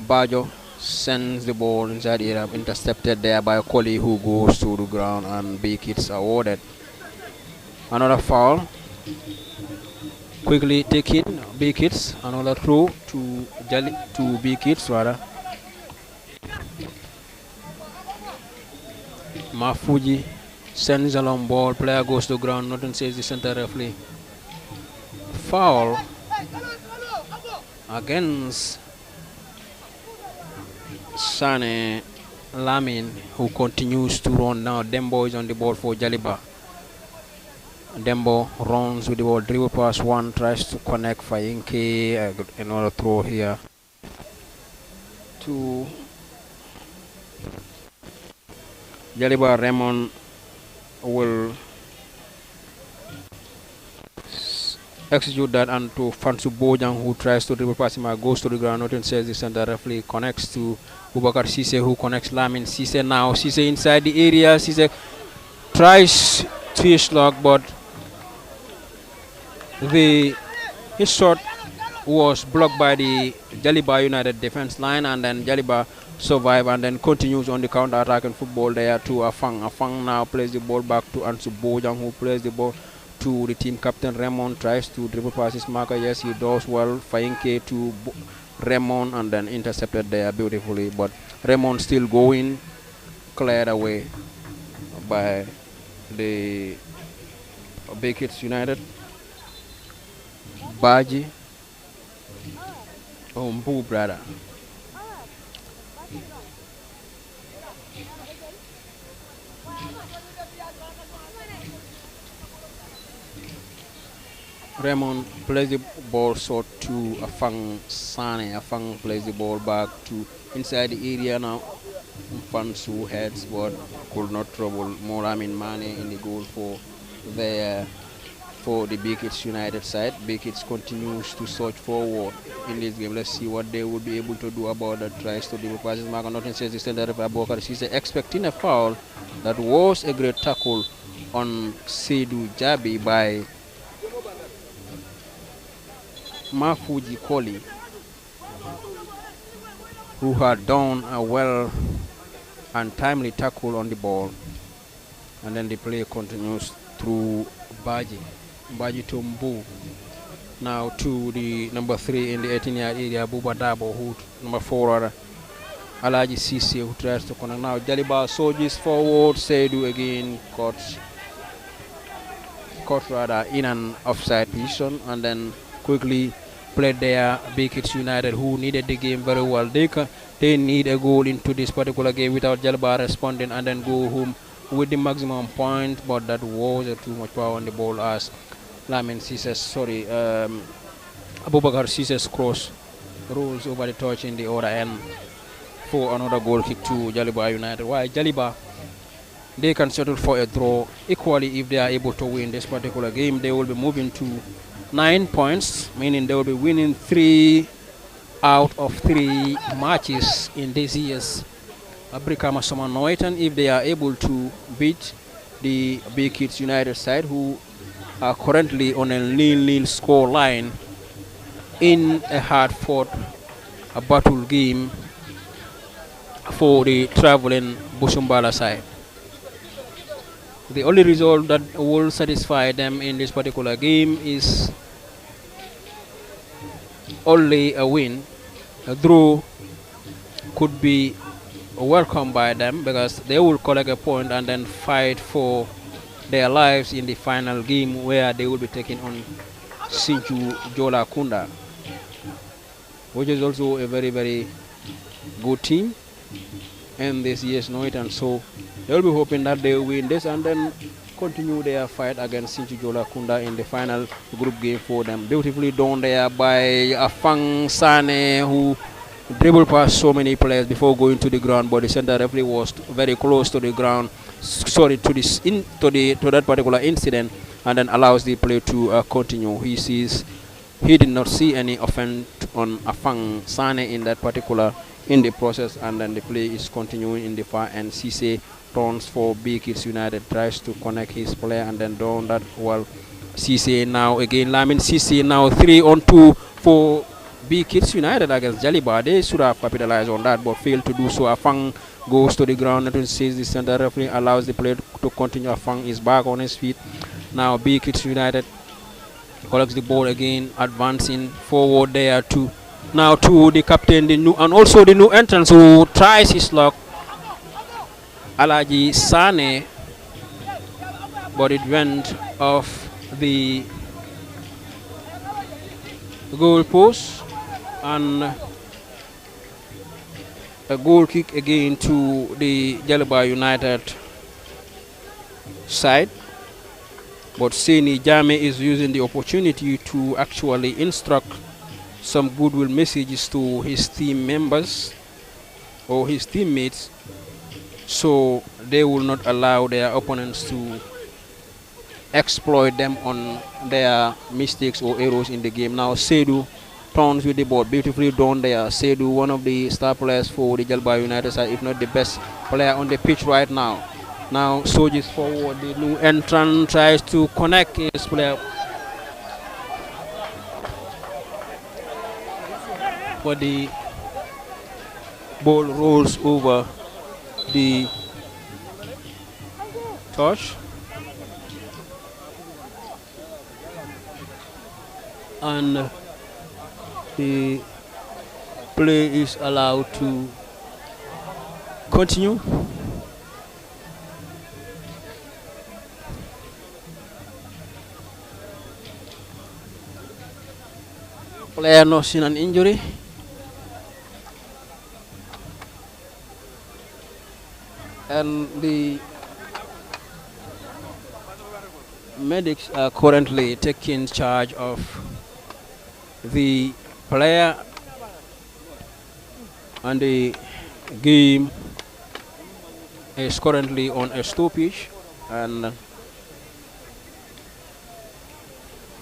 Bajo sends the ball inside the area, intercepted there by Koli, who goes to the ground, and B.Kids awarded another foul. Quickly taking B.Kids, another throw to B.Kids rather. Mafuji sends a long ball, player goes to the ground, nothing, says the center referee. Foul against Sane Lamin, who continues to run now. Dembo is on the ball for Jaliba. Dembo runs with the ball, dribble pass one, tries to connect Fainke. Another throw here to Jaliba. Raymond will execute that, and to Fansu Bojang, who tries to dribble pass him, goes to the ground. Nothing, says the center referee. Connects to Bubakar Sise, who connects Lamin. Sise now. Sise inside the area. Sise tries twist lock, but his shot was blocked by the Jaliba United defense line, and then Jaliba survive and then continues on the counter attack and football there to Afang. Afang now plays the ball back to Ansu Bojang, who plays the ball to the team captain. Raymond tries to dribble past his marker. Yes, he does well. Fainke to Raymond, and then intercepted there beautifully, but Raymond still going, cleared away by the B.Kids United. Baji Boo brother. Raymond plays the ball short to Afang Sane. Afang plays the ball back to inside the area now. Fansu heads but could not trouble Moramin Mane in the goal for the B.Kids United side. B.Kids continues to search forward in this game. Let's see what they will be able to do about that. Tries to do passes. Mark nothing says the center of Abokar. She's expecting a foul. That was a great tackle on Seydou Jabi by Mafuji Koli, who had done a well and timely tackle on the ball. And then the play continues through Baji to Mbu. Now to the number 3 in the 18-yard area, Buba Dabo, who number 4, Alaji Sisi, who tries to connect. Now Jaliba surges forward, Seydou again caught rather in an offside position, and then quickly played there. B.Kids United, who needed the game very well. They need a goal into this particular game without Jaliba responding and then go home with the maximum point, but that was too much power on the ball as Abubakar Sisse's cross rolls over the touch in the other end for another goal kick to Jaliba United. While Jaliba, they can settle for a draw. Equally, if they are able to win this particular game, they will be moving to 9 points, meaning they will be winning 3 out of 3 matches in this year's Brikama Summer Nawettan. If they are able to beat the B.Kids United side, who are currently on a 0-0 score line in a hard-fought battle game for the traveling Busumbala side. The only result that will satisfy them in this particular game is only a win. A draw could be welcome by them because they will collect a point and then fight for their lives in the final game, where they will be taking on Sinchu Jola Kunda, which is also a very, very good team in this year's Nawettan. So they will be hoping that they will win this and then continue their fight against Sinchu Jola Kunda in the final group game for them. Beautifully done there by Afang Sane, who dribbled past so many players before going to the ground, but the center referee was very close to the ground, to that particular incident, and then allows the play to continue. He did not see any offense on Afang Sane in the process, and then the play is continuing in the far end. Cisse turns for B.Kids United, tries to connect his player, and then down that well. Cisse now again, Lamin Cisse now 3-on-2 for B.Kids United against Jaliba. They should have capitalized on that, but failed to do so. Afang goes to the ground and says the center referee allows the play to continue. Afang is back on his feet. Now B.Kids United collects the ball again, advancing forward there to the captain, and also the new entrance who tries his luck, Alaji Sane, but it went off the goal post, and a goal kick again to the Jaliba United side. But Seni Jame is using the opportunity to actually instruct some goodwill messages to his team members or his teammates, so they will not allow their opponents to exploit them on their mistakes or errors in the game. Now Seydou turns with the ball, beautifully done there. Seydou, one of the star players for the Jaliba United side, if not the best player on the pitch right now. Now surges forward, the new entrant tries to connect his player, but the ball rolls over the touch, and the play is allowed to continue. Player nursing an injury. and the medics are currently taking charge of the player, and the game is currently on a stoppage, and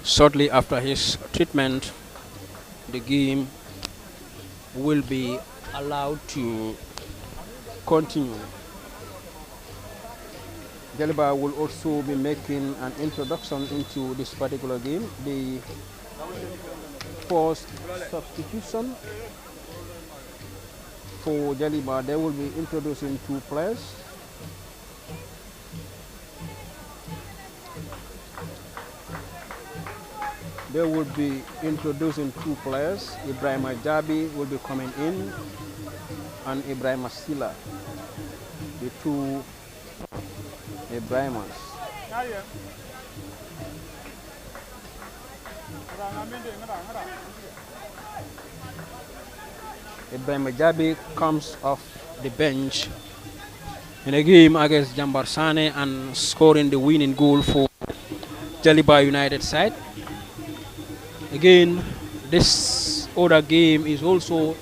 shortly after his treatment the game will be allowed to continue. Jaliba will also be making an introduction into this particular game. The first substitution for Jaliba, they will be introducing two players. They will be introducing two players. Ibrahim Jabi will be coming in, and Ibrahim Sila, the two Ibrahimas. Ibrahim Jabi comes off the bench in a game against Jambar Sane and scoring the winning goal for Jaliba United side. Again, this other game is also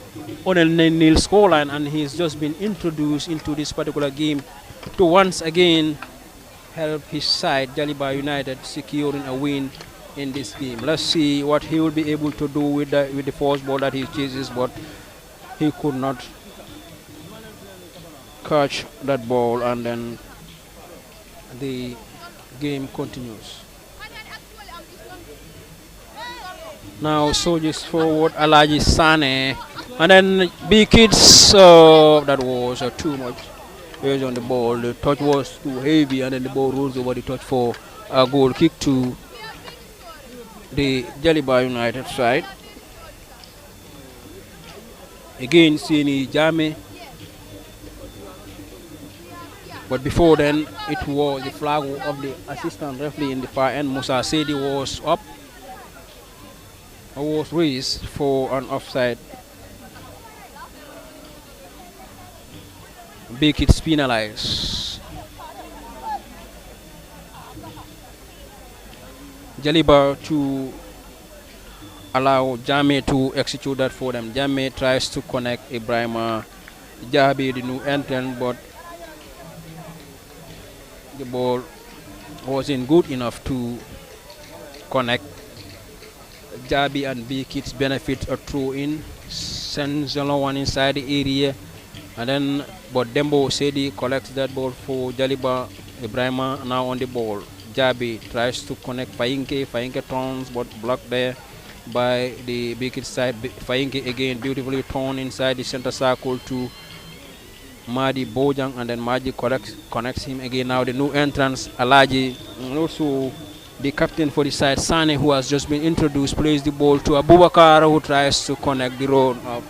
on a nil scoreline, and he's just been introduced into this particular game to once again help his side, Jaliba United, securing a win in this game. Let's see what he will be able to do with the first ball that he chases, but he could not catch that ball, and then the game continues. Now Soldiers forward, Alaji Sane, and then B.Kids, that was too much. Here's on the ball, the touch was too heavy, and then the ball rolls over the touch for a goal kick to the Jaliba United side. Again, Sini Jame, but before then, it was the flag of the assistant referee in the far end, Musa Sedi, was up, was raised for an offside. B.Kids penalized. Jaliba to allow Jame to execute that for them. Jame tries to connect Ibrahima Jabi, the new entrant, but the ball wasn't good enough to connect. Jabi and B.Kids benefit a throw in, sends one inside the area, and then but Dembo Sedi collects that ball for Jaliba. Ibrahima now on the ball. Jabi tries to connect Fainke. Fainke turns, but blocked there by the B.Kids side. Fainke again beautifully torn inside the center circle to Madi Bojang, and then Madi connects him again. Now the new entrance, Alaji, and also the captain for the side, Sane, who has just been introduced, plays the ball to Abubakar, who tries to connect the road of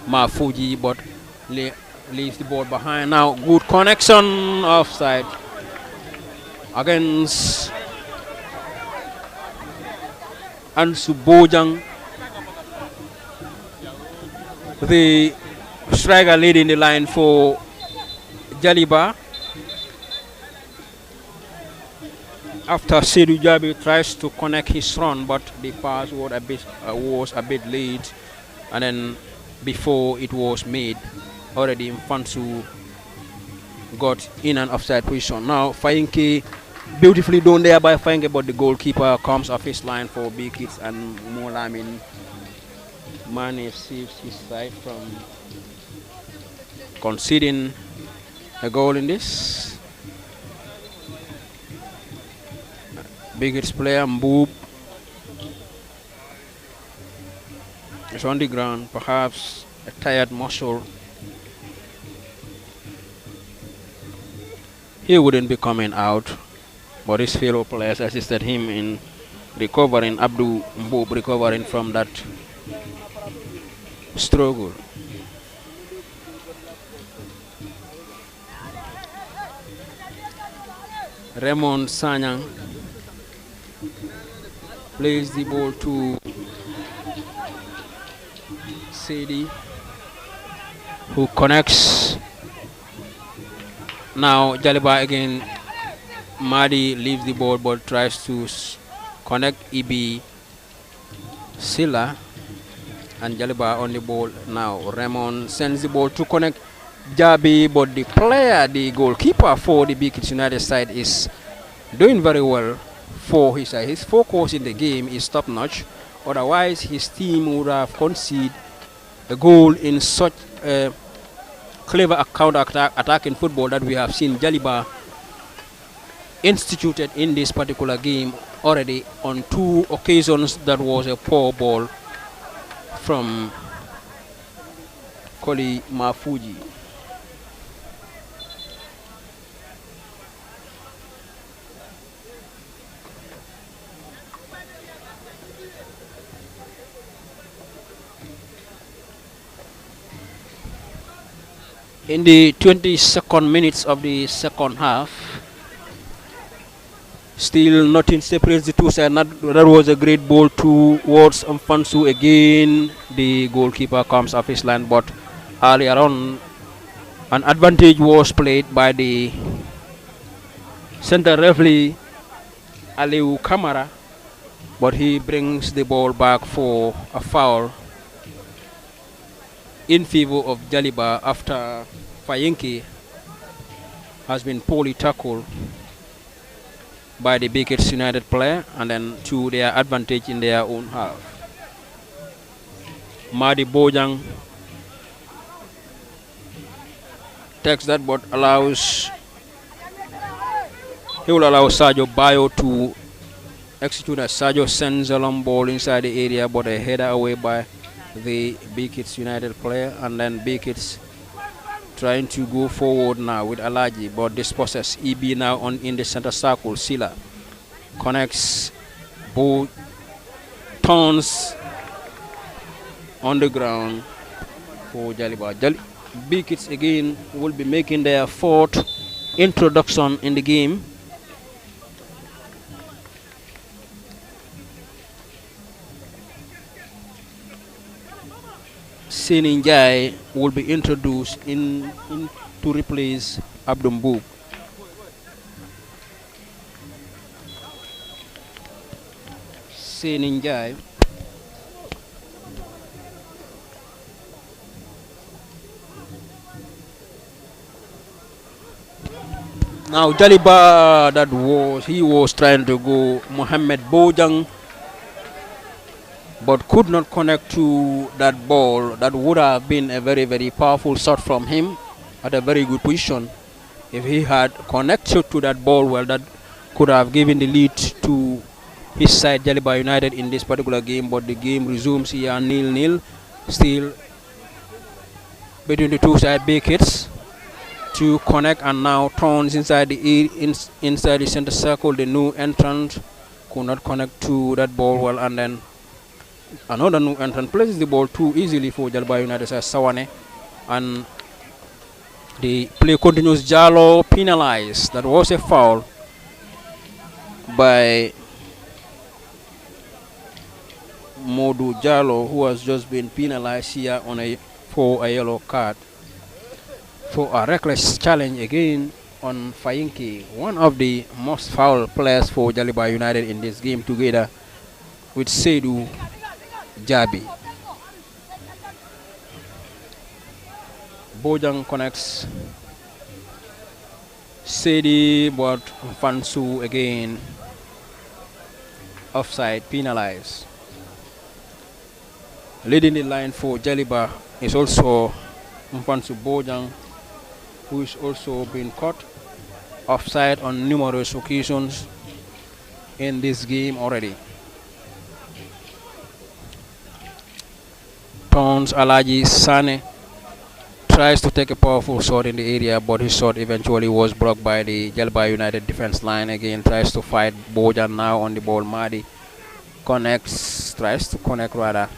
Mafuji, but leaves the ball behind. Now good connection, offside against Ansu Bojang, the striker leading the line for Jaliba. After Seydou Jabi tries to connect his run, but the pass was a bit late, and then before it was made, already Mfansu got in an offside position. Now Fainke, beautifully done there by Fainke, but the goalkeeper comes off his line for B.Kids, and Molamin Mane saves his side from conceding a goal in this. B.Kids player Mboob is on the ground, perhaps a tired muscle. He wouldn't be coming out, but his fellow players assisted him in recovering. Abdul Mboob recovering from that struggle. Raymond Sanyang plays the ball to Sedi, who connects Now Jaliba again. Madi leaves the ball but tries to connect EB Silla and Jaliba on the ball now. Ramon sends the ball to connect Jabi, but the player, the goalkeeper for the B.Kids United side is doing very well for his side. His focus in the game is top notch. Otherwise, his team would have conceded a goal in such a clever counter attack in football that we have seen Jaliba instituted in this particular game already on 2 occasions. That was a poor ball from Koli Mafuji. In the 22nd minutes of the second half, still nothing separates the two sides. That was a great ball towards Mfansu again. The goalkeeper comes off his line, but earlier on, an advantage was played by the center referee Aliu Kamara, but he brings the ball back for a foul in favor of Jaliba after Fayinki has been poorly tackled by the B.Kids United player, and then to their advantage in their own half. Madi Bojang takes that, but he will allow Sergio Bayo to execute as Sergio sends a long ball inside the area, but a header away by the B.Kids United player, and then B.Kids trying to go forward now with Alaji, but this possess EB now in the center circle. Sila connects, both turns on the ground for Jaliba. B.Kids again will be making their 4th introduction in the game. Seninjai will be introduced in to replace Abdum Boub. Seninjai now Jaliba, he was trying to go Mohammed Bojang, but could not connect to that ball. That would have been a very, very powerful shot from him at a very good position. If he had connected to that ball, well, that could have given the lead to his side, Jaliba United, in this particular game. But the game resumes here 0-0, still between the two side. B.Kids to connect and now turns inside the center circle. The new entrant could not connect to that ball well, and then another new entrant places the ball too easily for Jaliba United as Sawane, and the play continues. Jalo penalized. That was a foul by Modu Jalo, who has just been penalized here for a yellow card for a reckless challenge again on Fayinki, one of the most foul players for Jaliba United in this game, together with Seydou Jabi. Bojang connects Sedi, but Fansu again offside, penalized. Leading the line for Jaliba is also Mfansu Bojang, who is also been caught offside on numerous occasions in this game already. Turns Alaji Sane, tries to take a powerful shot in the area, but his shot eventually was blocked by the Jaliba United defense line. Again tries to fight Bojan now on the ball. Madi tries to connect rather.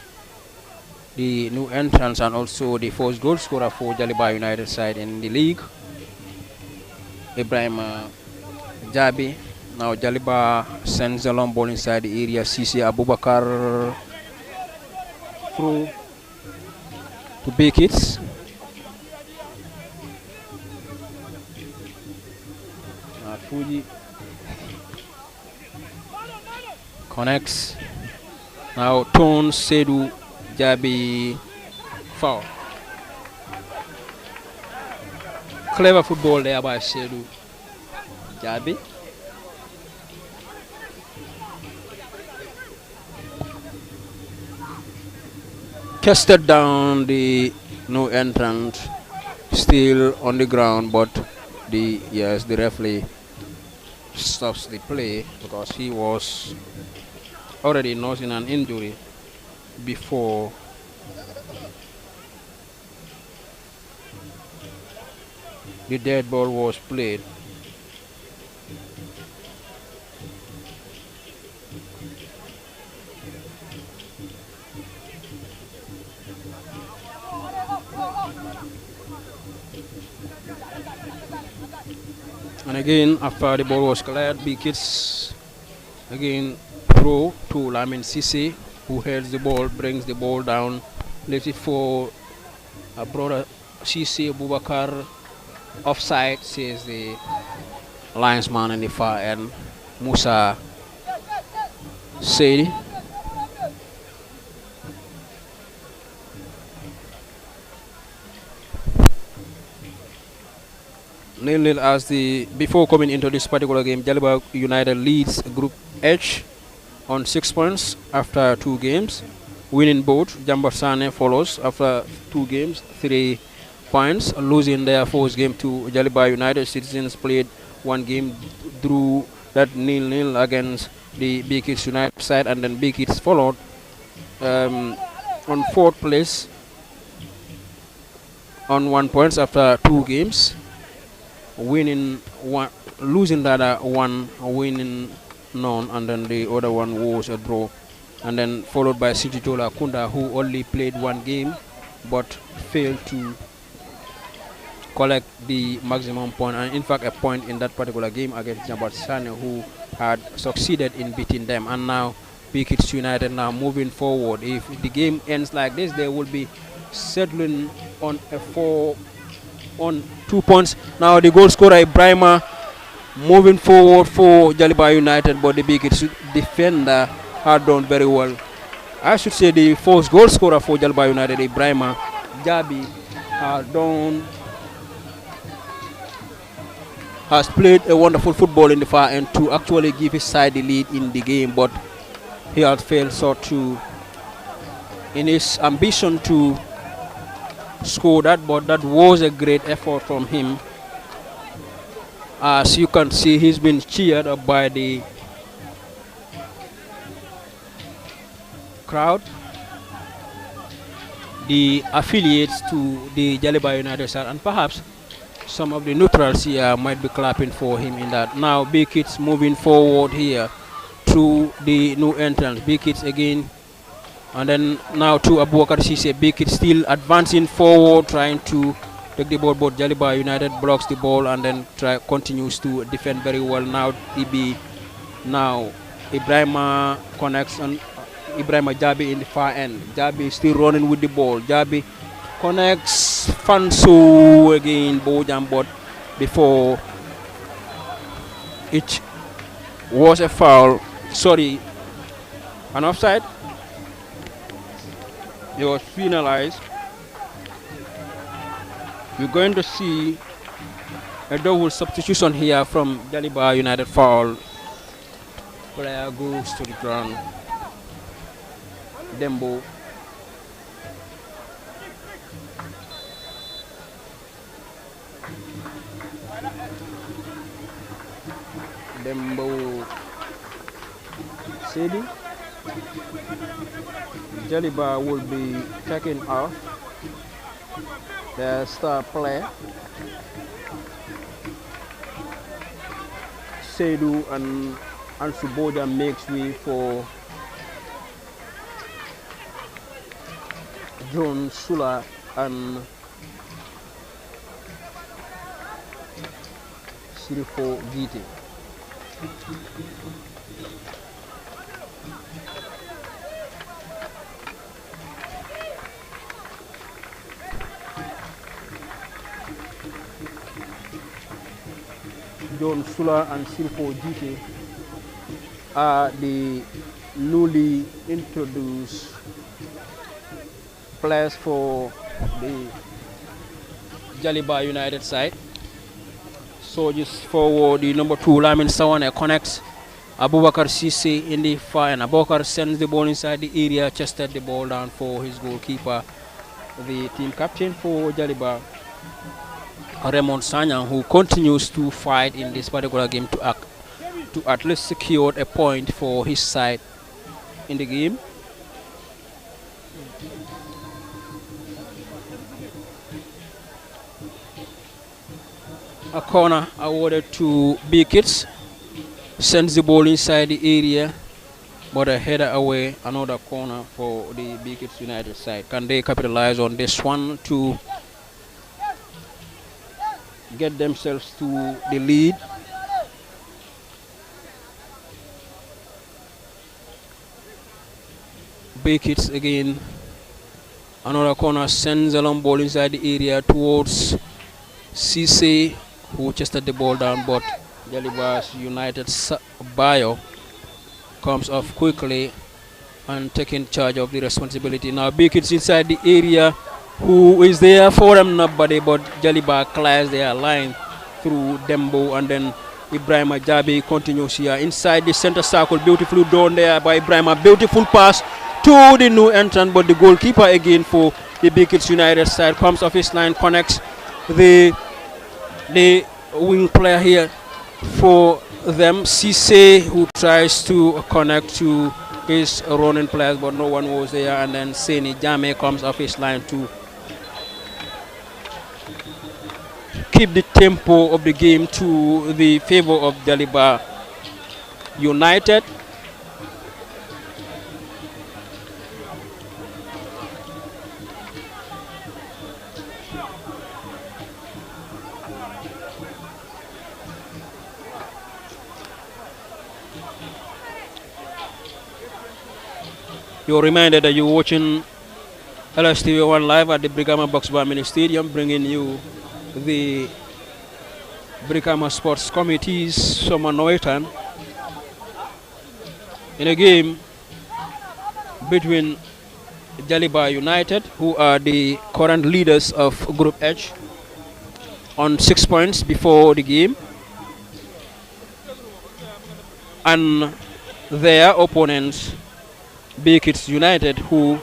The new entrance and also the first goal scorer for Jaliba United side in the league, Ibrahim Jabi. Now Jaliba sends a long ball inside the area. Sisi Abubakar through to B.Kids. Fuji connects. Now Tone Sedu Jabi foul. Clever football there by Sedu Jabi. Casted down the new entrant, still on the ground, but the referee stops the play because he was already nursing an injury before the dead ball was played. And again, after the ball was cleared, B.Kids again throw to Lamin Sisse, who heads the ball, brings the ball down, left it for a brother Sisse Bubakar. Offside, says the linesman in the far end, Musa Saidi. Nil-nil as before coming into this particular game, Jaliba United leads Group H on 6 points after 2 games, winning both. Jambasane follows after 2 games, 3 points, losing their first game to Jaliba United. Citizens played 1 game, drew that 0-0 against the B.Kids United side, and then B.Kids followed on 4th place on 1 point after 2 games, winning 1, losing the other 1, winning none, and then the other one was a draw. And then followed by City Tola Kunda, who only played 1 game but failed to collect the maximum point, and in fact a point in that particular game against Jambat Sane, who had succeeded in beating them. And now B.Kids United now moving forward. If the game ends like this, they will be settling on a 2 points. Now the goal scorer Ibrahima moving forward for Jaliba United, but the B.Kids defender had done very well. I should say the first goal scorer for Jaliba United, Ibrahima Jabi, has played a wonderful football in the far end to actually give his side the lead in the game, but he had failed short to in his ambition to score that, but that was a great effort from him. As you can see, he's been cheered up by the crowd, the affiliates to the Jaliba United side, and perhaps some of the neutrals here might be clapping for him in that. Now B.Kids moving forward here to the new entrance. B.Kids again, and then now to Abubakar Sisse. B.Kids still advancing forward, trying to take the ball, but Jaliba United blocks the ball and then continues to defend very well. Now Ibrahima connects on Ibrahima Jabi in the far end. Jabi still running with the ball. Jabi connects Fansu again, Bojam, but before it was a foul. Sorry, an offside. It was finalized. We're going to see a double substitution here from Jaliba United foul. Player goes to the ground. Dembo. Sidi. Jaliba will be taken off. The star player. Seydou and Ansuboja makes way for John Sula and Sirifo Gite. John Sula and Silpo GT are the newly introduced players for the Jaliba United side. So just forward the number 2 Lamin Sawane connects Abubakar Sisse in the far, and Abubakar sends the ball inside the area, chested the ball down for his goalkeeper, the team captain for Jaliba, Raymond Sanyang, who continues to fight in this particular game to at least secure a point for his side in the game. A corner awarded to B.Kids, sends the ball inside the area, but a header away. Another corner for the B.Kids United side. Can they capitalize on this one to get themselves to the lead? B.Kids again. Another corner, sends a long ball inside the area towards Cisse, who chested the ball down, but Jaliba's United Bio comes off quickly and taking charge of the responsibility. Now B.Kids inside the area, who is there for them, nobody, but Jaliba clears their line through Dembo, and then Ibrahim Ajabi continues here inside the center circle. Beautifully done there by Ibrahim. A beautiful pass to the new entrant, but the goalkeeper again for the B.Kids United side comes off his line, connects the wing player here for them, Cisse, who tries to connect to his running players, but no one was there, and then Seni Jame comes off his line to keep the tempo of the game to the favor of Jaliba United. You're reminded that you're watching LSTV1 live at the Brikama Boxbar Mini Stadium, bringing you the Brikama Sports Committee's Summer Nawettan in a game between Jaliba United, who are the current leaders of Group H, on 6 points before the game, and their opponents, B.Kids United, who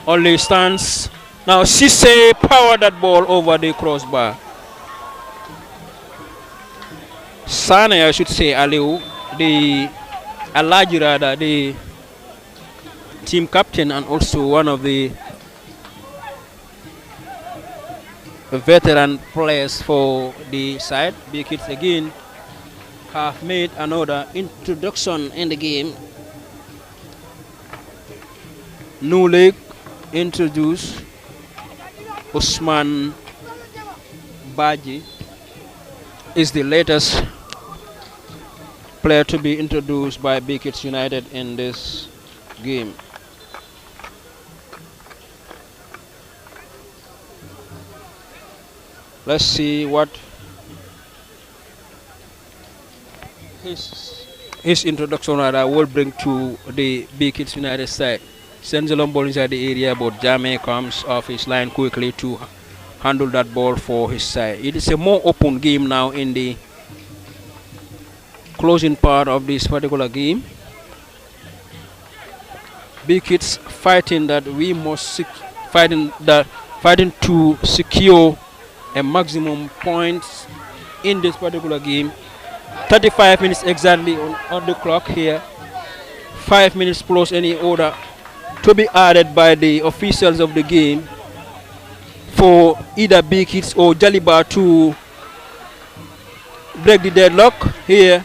only stands. Now Cisse powered that ball over the crossbar. Sane, I should say, Aliu, the Alajirada, the team captain and also one of the veteran players for the side. B.Kids again have made another introduction in the game. New leg introduced Usman Baji is the latest player to be introduced by B.Kids United in this game. Let's see what his introduction will bring to the B.Kids United side. Sends a long ball inside the area, but Jame comes off his line quickly to handle that ball for his side. It is a more open game now in the closing part of this particular game. B.Kids fighting that we must fighting to secure a maximum points in this particular game. 35 minutes exactly on the clock here. 5 minutes plus any order to be added by the officials of the game for either B.Kids or Jaliba to break the deadlock. Here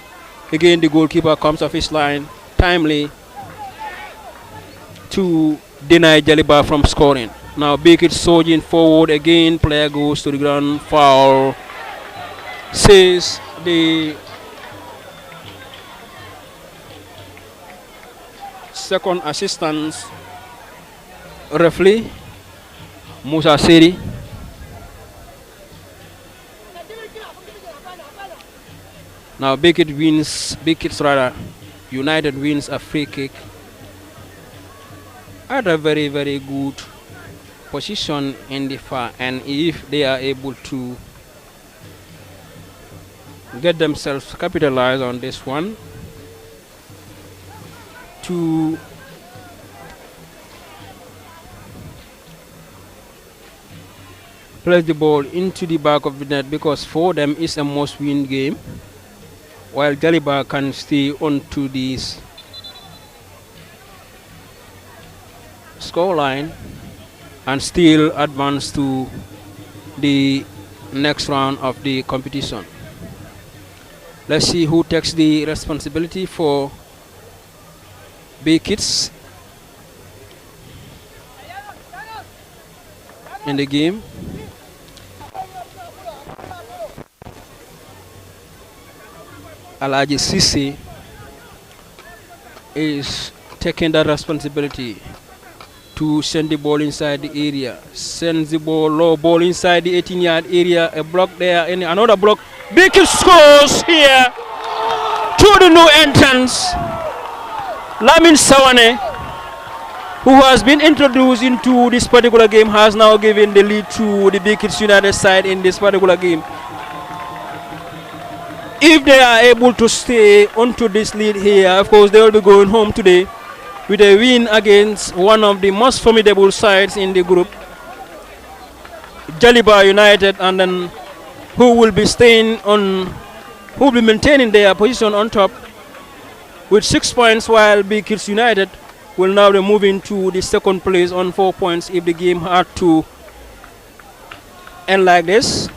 again the goalkeeper comes off his line timely to deny Jaliba from scoring. Now B.Kids surging forward again, player goes to the ground, foul, says the second assistant referee Musa Seri. Now B.Kids United wins a free kick at a very, very good position in the far end. If they are able to get themselves capitalized on this one to place the ball into the back of the net, because for them it's a must-win game, while Jaliba can stay onto this scoreline and still advance to the next round of the competition. Let's see who takes the responsibility for B.Kids in the game. Alaji Sisi is taking that responsibility to send the ball inside the area. Sends the low ball inside the 18-yard area. A block there, and another block. B.Kids scores here to the new entrance, Lamin Sawane, who has been introduced into this particular game, has now given the lead to the B.Kids United side in this particular game. If they are able to stay onto this lead here, of course they will be going home today with a win against one of the most formidable sides in the group, Jaliba United, and then who will be maintaining their position on top with 6 points, while B.Kids United will now be moving to the second place on 4 points if the game had to end like this.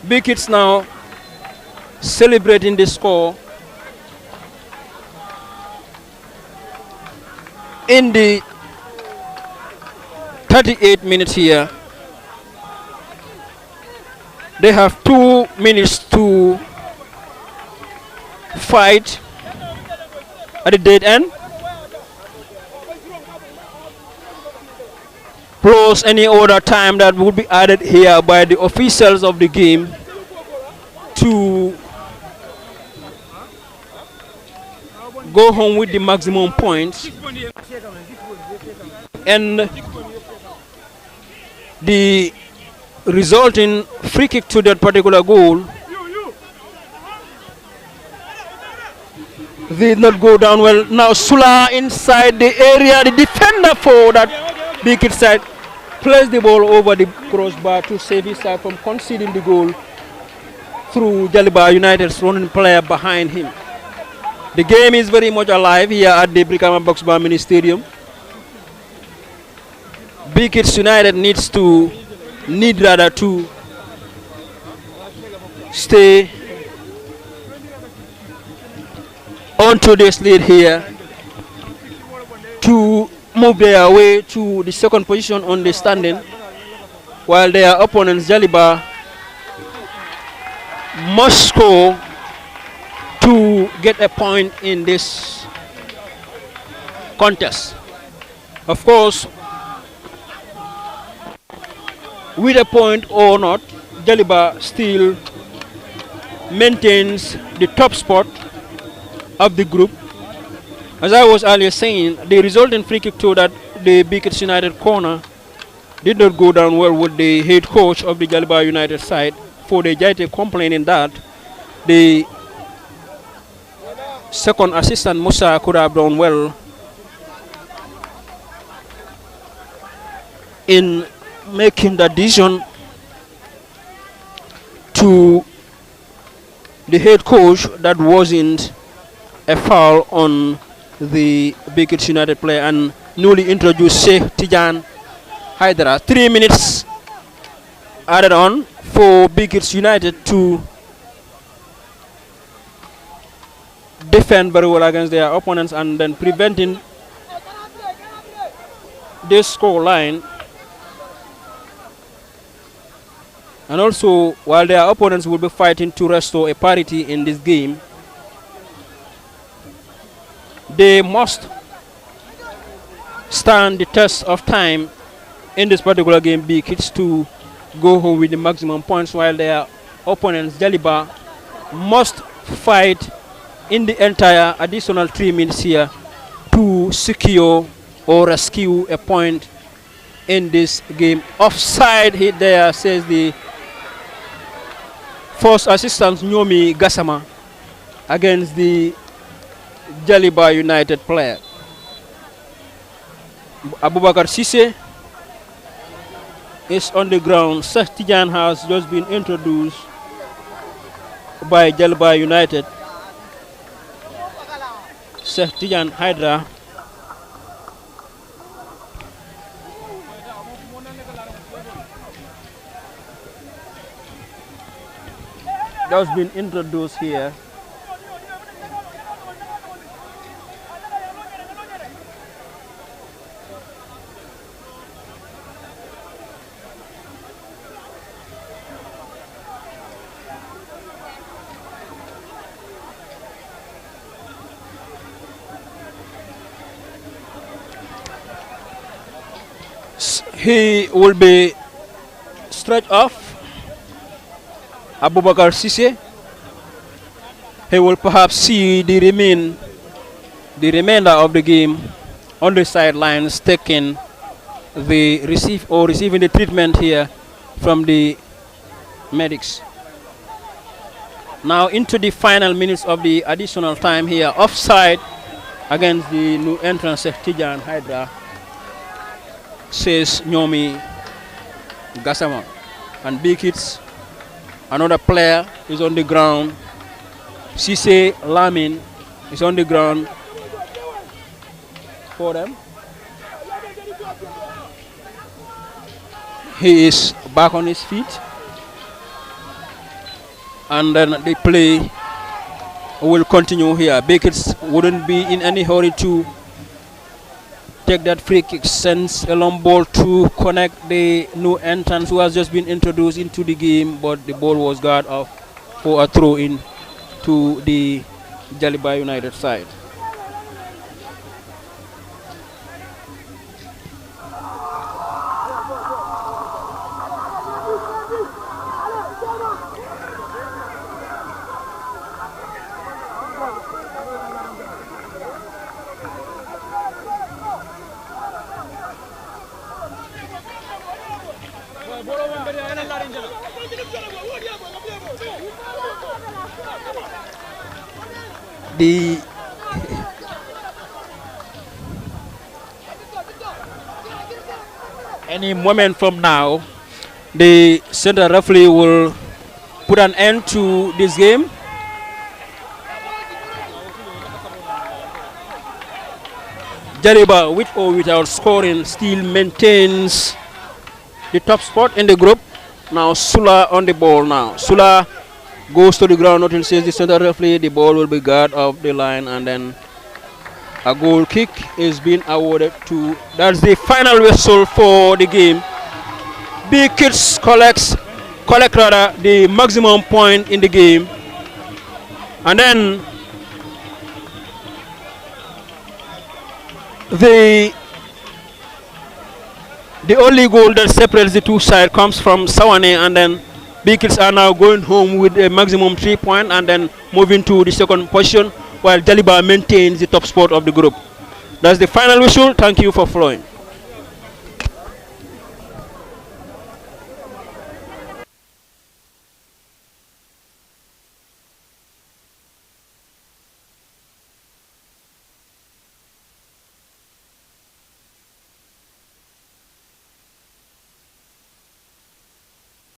B.Kids now celebrating the score in the 38 minutes here. They have 2 minutes to fight at the dead end, plus any other time that would be added here by the officials of the game to go home with the maximum points. And the resulting free kick to that particular goal did not go down well. Now Sula inside the area, the defender for that B.Kids side placed the ball over the crossbar to save his side from conceding the goal through Jaliba United's running player behind him. The game is very much alive here at the Brikama Boxbar Mini Stadium. B.Kids United need rather to stay onto this lead here to move their way to the second position on the standing, while their opponents Jaliba must score to get a point in this contest. Of course, with a point or not, Jaliba still maintains the top spot of the group. As I was earlier saying, the resulting free kick to that the B.Kids United corner did not go down well with the head coach of the Jaliba United side, for the Jaite complaining that the second assistant Musa could have done well in making the decision to the head coach that wasn't a foul on the B.Kids United player and newly introduced Sheikh Tijan Haidara. 3 minutes added on for B.Kids United to defend very well against their opponents and then preventing this score line. And also, while their opponents will be fighting to restore a parity in this game, they must stand the test of time in this particular game, B.Kids, to go home with the maximum points, while their opponents Jaliba must fight in the entire additional 3 minutes here to secure or rescue a point in this game. Offside hit there, says the first assistant Nyomi Gassama against the Jaliba United player. Abubakar Sise is on the ground. Sheikh Tijan has just been introduced by Jaliba United. Sheikh Tijan Hydra. Just been introduced here. He will be stretched off. Abubakar Sise. He will perhaps see the remainder of the game on the sidelines, taking the receiving the treatment here from the medics. Now into the final minutes of the additional time here. Offside against the new entrant Tijan Hydra, says Nyomi Gassama. And B.Kids, another player is on the ground. Sise Lamin is on the ground for them. He is back on his feet. And then the play will continue here. B.Kids wouldn't be in any hurry to take that free kick, sends a long ball to connect the new entrant who has just been introduced into the game, but the ball was guarded off for a throw in to the Jaliba United side. Any moment from now, the center referee will put an end to this game. Jaliba, with or without scoring, still maintains the top spot in the group. Now Sula on the ball now. Sula goes to the ground. Nothing says the center referee. The ball will be guarded off the line, and then a goal kick is being awarded to. That's the final whistle for the game. B.Kids collect the maximum point in the game, and then the only goal that separates the two sides comes from Sawane, and then B.Kids are now going home with a maximum 3 points and then moving to the second position, while Jaliba maintains the top spot of the group. That's the final whistle. Thank you for following.